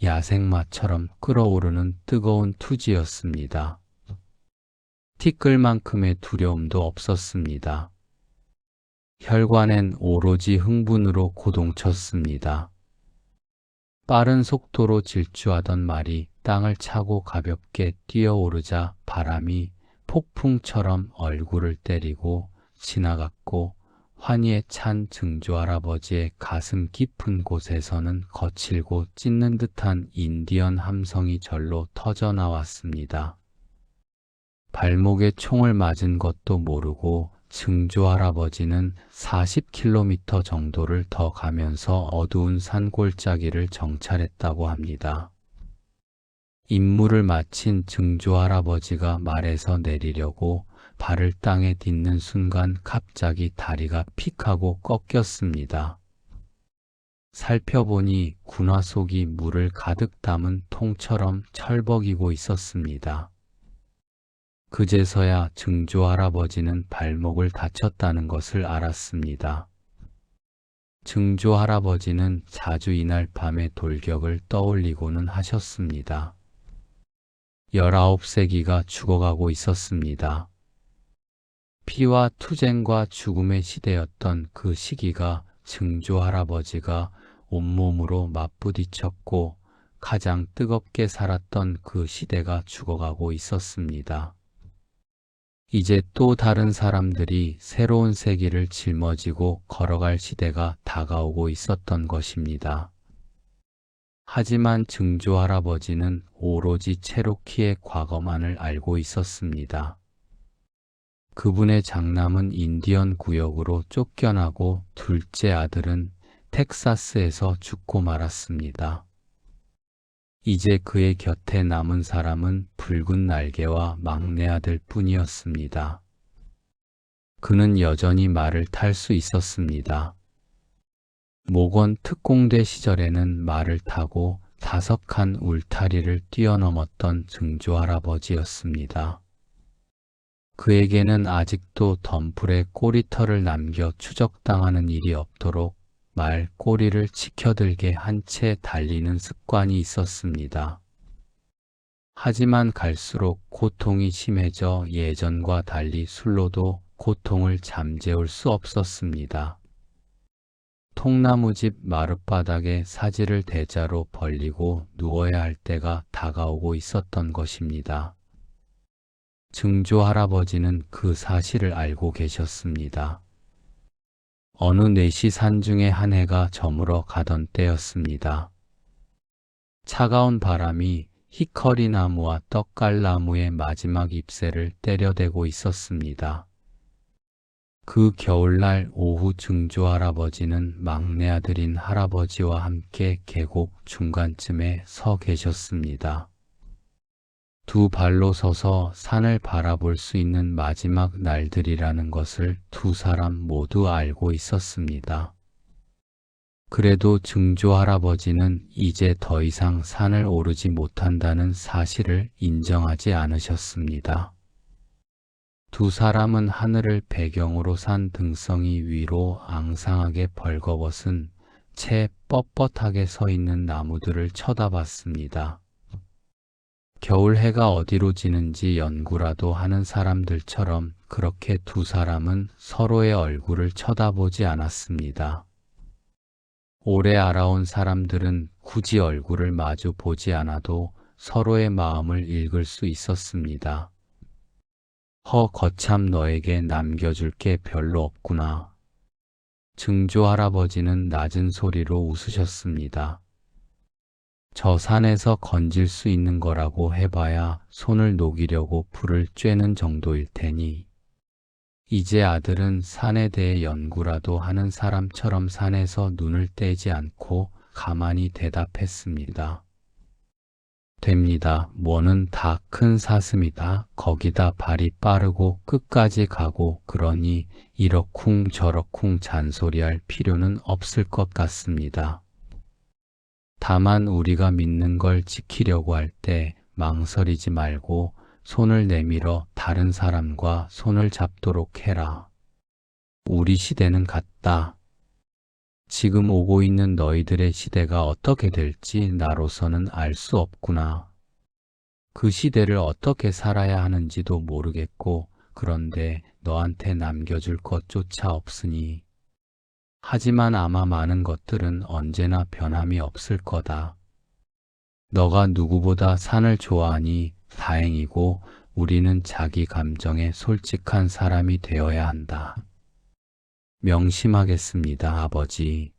야생마처럼 끓어오르는 뜨거운 투지였습니다. 티끌만큼의 두려움도 없었습니다. 혈관엔 오로지 흥분으로 고동쳤습니다. 빠른 속도로 질주하던 말이 땅을 차고 가볍게 뛰어오르자 바람이 폭풍처럼 얼굴을 때리고 지나갔고 환희에 찬 증조 할아버지의 가슴 깊은 곳에서는 거칠고 찢는 듯한 인디언 함성이 절로 터져나왔습니다. 발목에 총을 맞은 것도 모르고 증조 할아버지는 40km 정도를 더 가면서 어두운 산골짜기를 정찰했다고 합니다. 임무를 마친 증조 할아버지가 말에서 내리려고 발을 땅에 딛는 순간 갑자기 다리가 픽하고 꺾였습니다. 살펴보니 군화 속이 물을 가득 담은 통처럼 철벅이고 있었습니다. 그제서야 증조 할아버지는 발목을 다쳤다는 것을 알았습니다. 증조 할아버지는 자주 이날 밤의 돌격을 떠올리고는 하셨습니다. 19세기가 죽어가고 있었습니다. 피와 투쟁과 죽음의 시대였던 그 시기가 증조 할아버지가 온몸으로 맞부딪혔고 가장 뜨겁게 살았던 그 시대가 죽어가고 있었습니다. 이제 또 다른 사람들이 새로운 세기를 짊어지고 걸어갈 시대가 다가오고 있었던 것입니다. 하지만 증조 할아버지는 오로지 체로키의 과거만을 알고 있었습니다. 그분의 장남은 인디언 구역으로 쫓겨나고 둘째 아들은 텍사스에서 죽고 말았습니다. 이제 그의 곁에 남은 사람은 붉은 날개와 막내 아들 뿐이었습니다. 그는 여전히 말을 탈 수 있었습니다. 모건 특공대 시절에는 말을 타고 5칸 울타리를 뛰어넘었던 증조 할아버지였습니다. 그에게는 아직도 덤불에 꼬리털을 남겨 추적당하는 일이 없도록 말 꼬리를 치켜들게 한 채 달리는 습관이 있었습니다. 하지만 갈수록 고통이 심해져 예전과 달리 술로도 고통을 잠재울 수 없었습니다. 통나무집 마룻바닥에 사지를 대자로 벌리고 누워야 할 때가 다가오고 있었던 것입니다. 증조 할아버지는 그 사실을 알고 계셨습니다. 어느 내시산 중에 한 해가 저물어 가던 때였습니다. 차가운 바람이 히커리나무와 떡갈나무의 마지막 잎새를 때려대고 있었습니다. 그 겨울날 오후 증조 할아버지는 막내 아들인 할아버지와 함께 계곡 중간쯤에 서 계셨습니다. 두 발로 서서 산을 바라볼 수 있는 마지막 날들이라는 것을 두 사람 모두 알고 있었습니다. 그래도 증조 할아버지는 이제 더 이상 산을 오르지 못한다는 사실을 인정하지 않으셨습니다. 두 사람은 하늘을 배경으로 산 등성이 위로 앙상하게 벌거벗은 채 뻣뻣하게 서 있는 나무들을 쳐다봤습니다. 겨울 해가 어디로 지는지 연구라도 하는 사람들처럼 그렇게 두 사람은 서로의 얼굴을 쳐다보지 않았습니다. 오래 알아온 사람들은 굳이 얼굴을 마주 보지 않아도 서로의 마음을 읽을 수 있었습니다. 거참 너에게 남겨줄 게 별로 없구나. 증조 할아버지는 낮은 소리로 웃으셨습니다. 저 산에서 건질 수 있는 거라고 해봐야 손을 녹이려고 불을 쬐는 정도일 테니. 이제 아들은 산에 대해 연구라도 하는 사람처럼 산에서 눈을 떼지 않고 가만히 대답했습니다. 됩니다. 뭐는 다 큰 사슴이다. 거기다 발이 빠르고 끝까지 가고 그러니 이러쿵 저러쿵 잔소리할 필요는 없을 것 같습니다. 다만 우리가 믿는 걸 지키려고 할 때 망설이지 말고 손을 내밀어 다른 사람과 손을 잡도록 해라. 우리 시대는 같다. 지금 오고 있는 너희들의 시대가 어떻게 될지 나로서는 알 수 없구나. 그 시대를 어떻게 살아야 하는지도 모르겠고 그런데 너한테 남겨줄 것조차 없으니. 하지만 아마 많은 것들은 언제나 변함이 없을 거다. 너가 누구보다 산을 좋아하니 다행이고 우리는 자기 감정에 솔직한 사람이 되어야 한다. 명심하겠습니다, 아버지.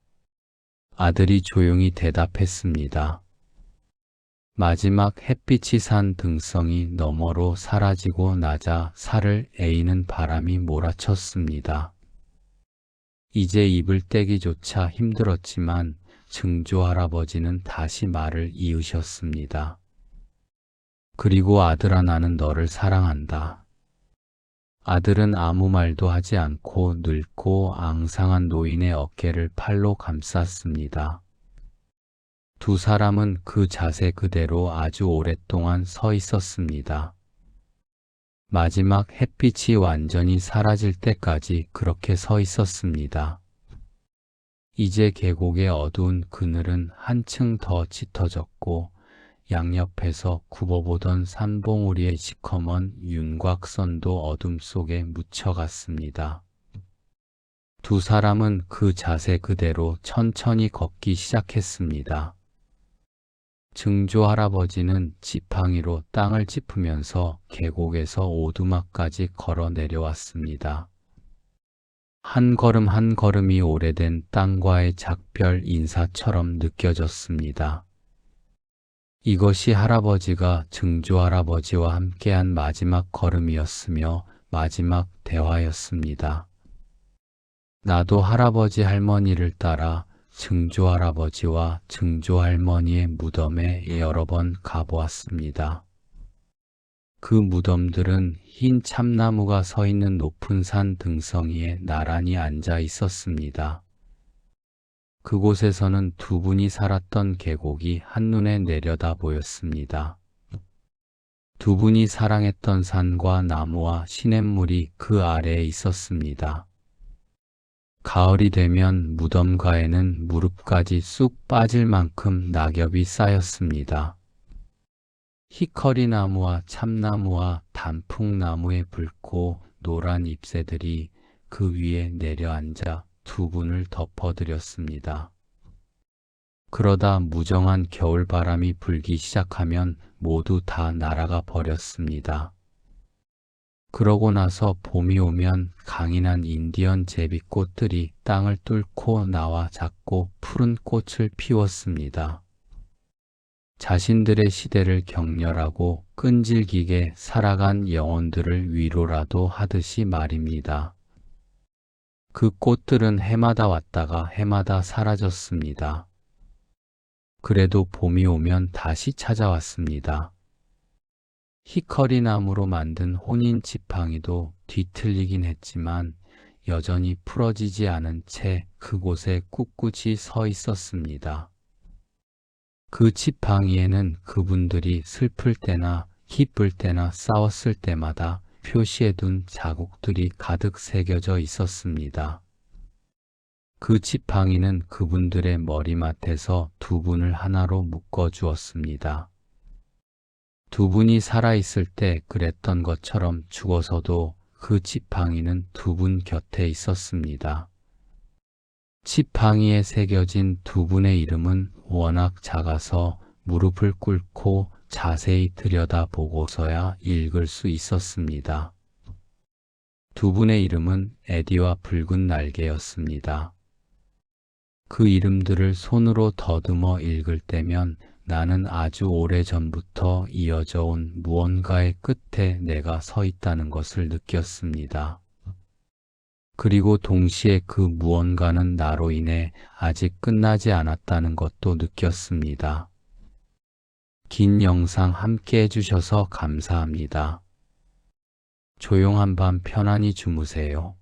아들이 조용히 대답했습니다. 마지막 햇빛이 산 등성이 너머로 사라지고 나자 살을 에이는 바람이 몰아쳤습니다. 이제 입을 떼기조차 힘들었지만 증조 할아버지는 다시 말을 이으셨습니다. 그리고 아들아, 나는 너를 사랑한다. 아들은 아무 말도 하지 않고 늙고 앙상한 노인의 어깨를 팔로 감쌌습니다. 두 사람은 그 자세 그대로 아주 오랫동안 서 있었습니다. 마지막 햇빛이 완전히 사라질 때까지 그렇게 서 있었습니다. 이제 계곡의 어두운 그늘은 한층 더 짙어졌고 양옆에서 굽어보던 산봉우리의 시커먼 윤곽선도 어둠 속에 묻혀갔습니다. 두 사람은 그 자세 그대로 천천히 걷기 시작했습니다. 증조 할아버지는 지팡이로 땅을 짚으면서 계곡에서 오두막까지 걸어 내려왔습니다. 한 걸음 한 걸음이 오래된 땅과의 작별 인사처럼 느껴졌습니다. 이것이 할아버지가 증조 할아버지와 함께한 마지막 걸음이었으며 마지막 대화였습니다. 나도 할아버지 할머니를 따라 증조할아버지와 증조할머니의 무덤에 여러 번 가보았습니다. 그 무덤들은 흰 참나무가 서 있는 높은 산 등성이에 나란히 앉아 있었습니다. 그곳에서는 두 분이 살았던 계곡이 한눈에 내려다 보였습니다. 두 분이 사랑했던 산과 나무와 시냇물이 그 아래에 있었습니다. 가을이 되면 무덤가에는 무릎까지 쑥 빠질 만큼 낙엽이 쌓였습니다. 히커리나무와 참나무와 단풍나무의 붉고 노란 잎새들이 그 위에 내려앉아 두 분을 덮어드렸습니다. 그러다 무정한 겨울바람이 불기 시작하면 모두 다 날아가 버렸습니다. 그러고 나서 봄이 오면 강인한 인디언 제비꽃들이 땅을 뚫고 나와 작고 푸른 꽃을 피웠습니다. 자신들의 시대를 격렬하고 끈질기게 살아간 영혼들을 위로라도 하듯이 말입니다. 그 꽃들은 해마다 왔다가 해마다 사라졌습니다. 그래도 봄이 오면 다시 찾아왔습니다. 히커리나무로 만든 혼인 지팡이도 뒤틀리긴 했지만 여전히 풀어지지 않은 채 그곳에 꿋꿋이 서 있었습니다. 그 지팡이에는 그분들이 슬플 때나 기쁠 때나 싸웠을 때마다 표시해둔 자국들이 가득 새겨져 있었습니다. 그 지팡이는 그분들의 머리맡에서 두 분을 하나로 묶어주었습니다. 두 분이 살아있을 때 그랬던 것처럼 죽어서도 그 지팡이는 두 분 곁에 있었습니다. 지팡이에 새겨진 두 분의 이름은 워낙 작아서 무릎을 꿇고 자세히 들여다보고서야 읽을 수 있었습니다. 두 분의 이름은 에디와 붉은 날개였습니다. 그 이름들을 손으로 더듬어 읽을 때면 나는 아주 오래전부터 이어져 온 무언가의 끝에 내가 서 있다는 것을 느꼈습니다. 그리고 동시에 그 무언가는 나로 인해 아직 끝나지 않았다는 것도 느꼈습니다. 긴 영상 함께 해주셔서 감사합니다. 조용한 밤 편안히 주무세요.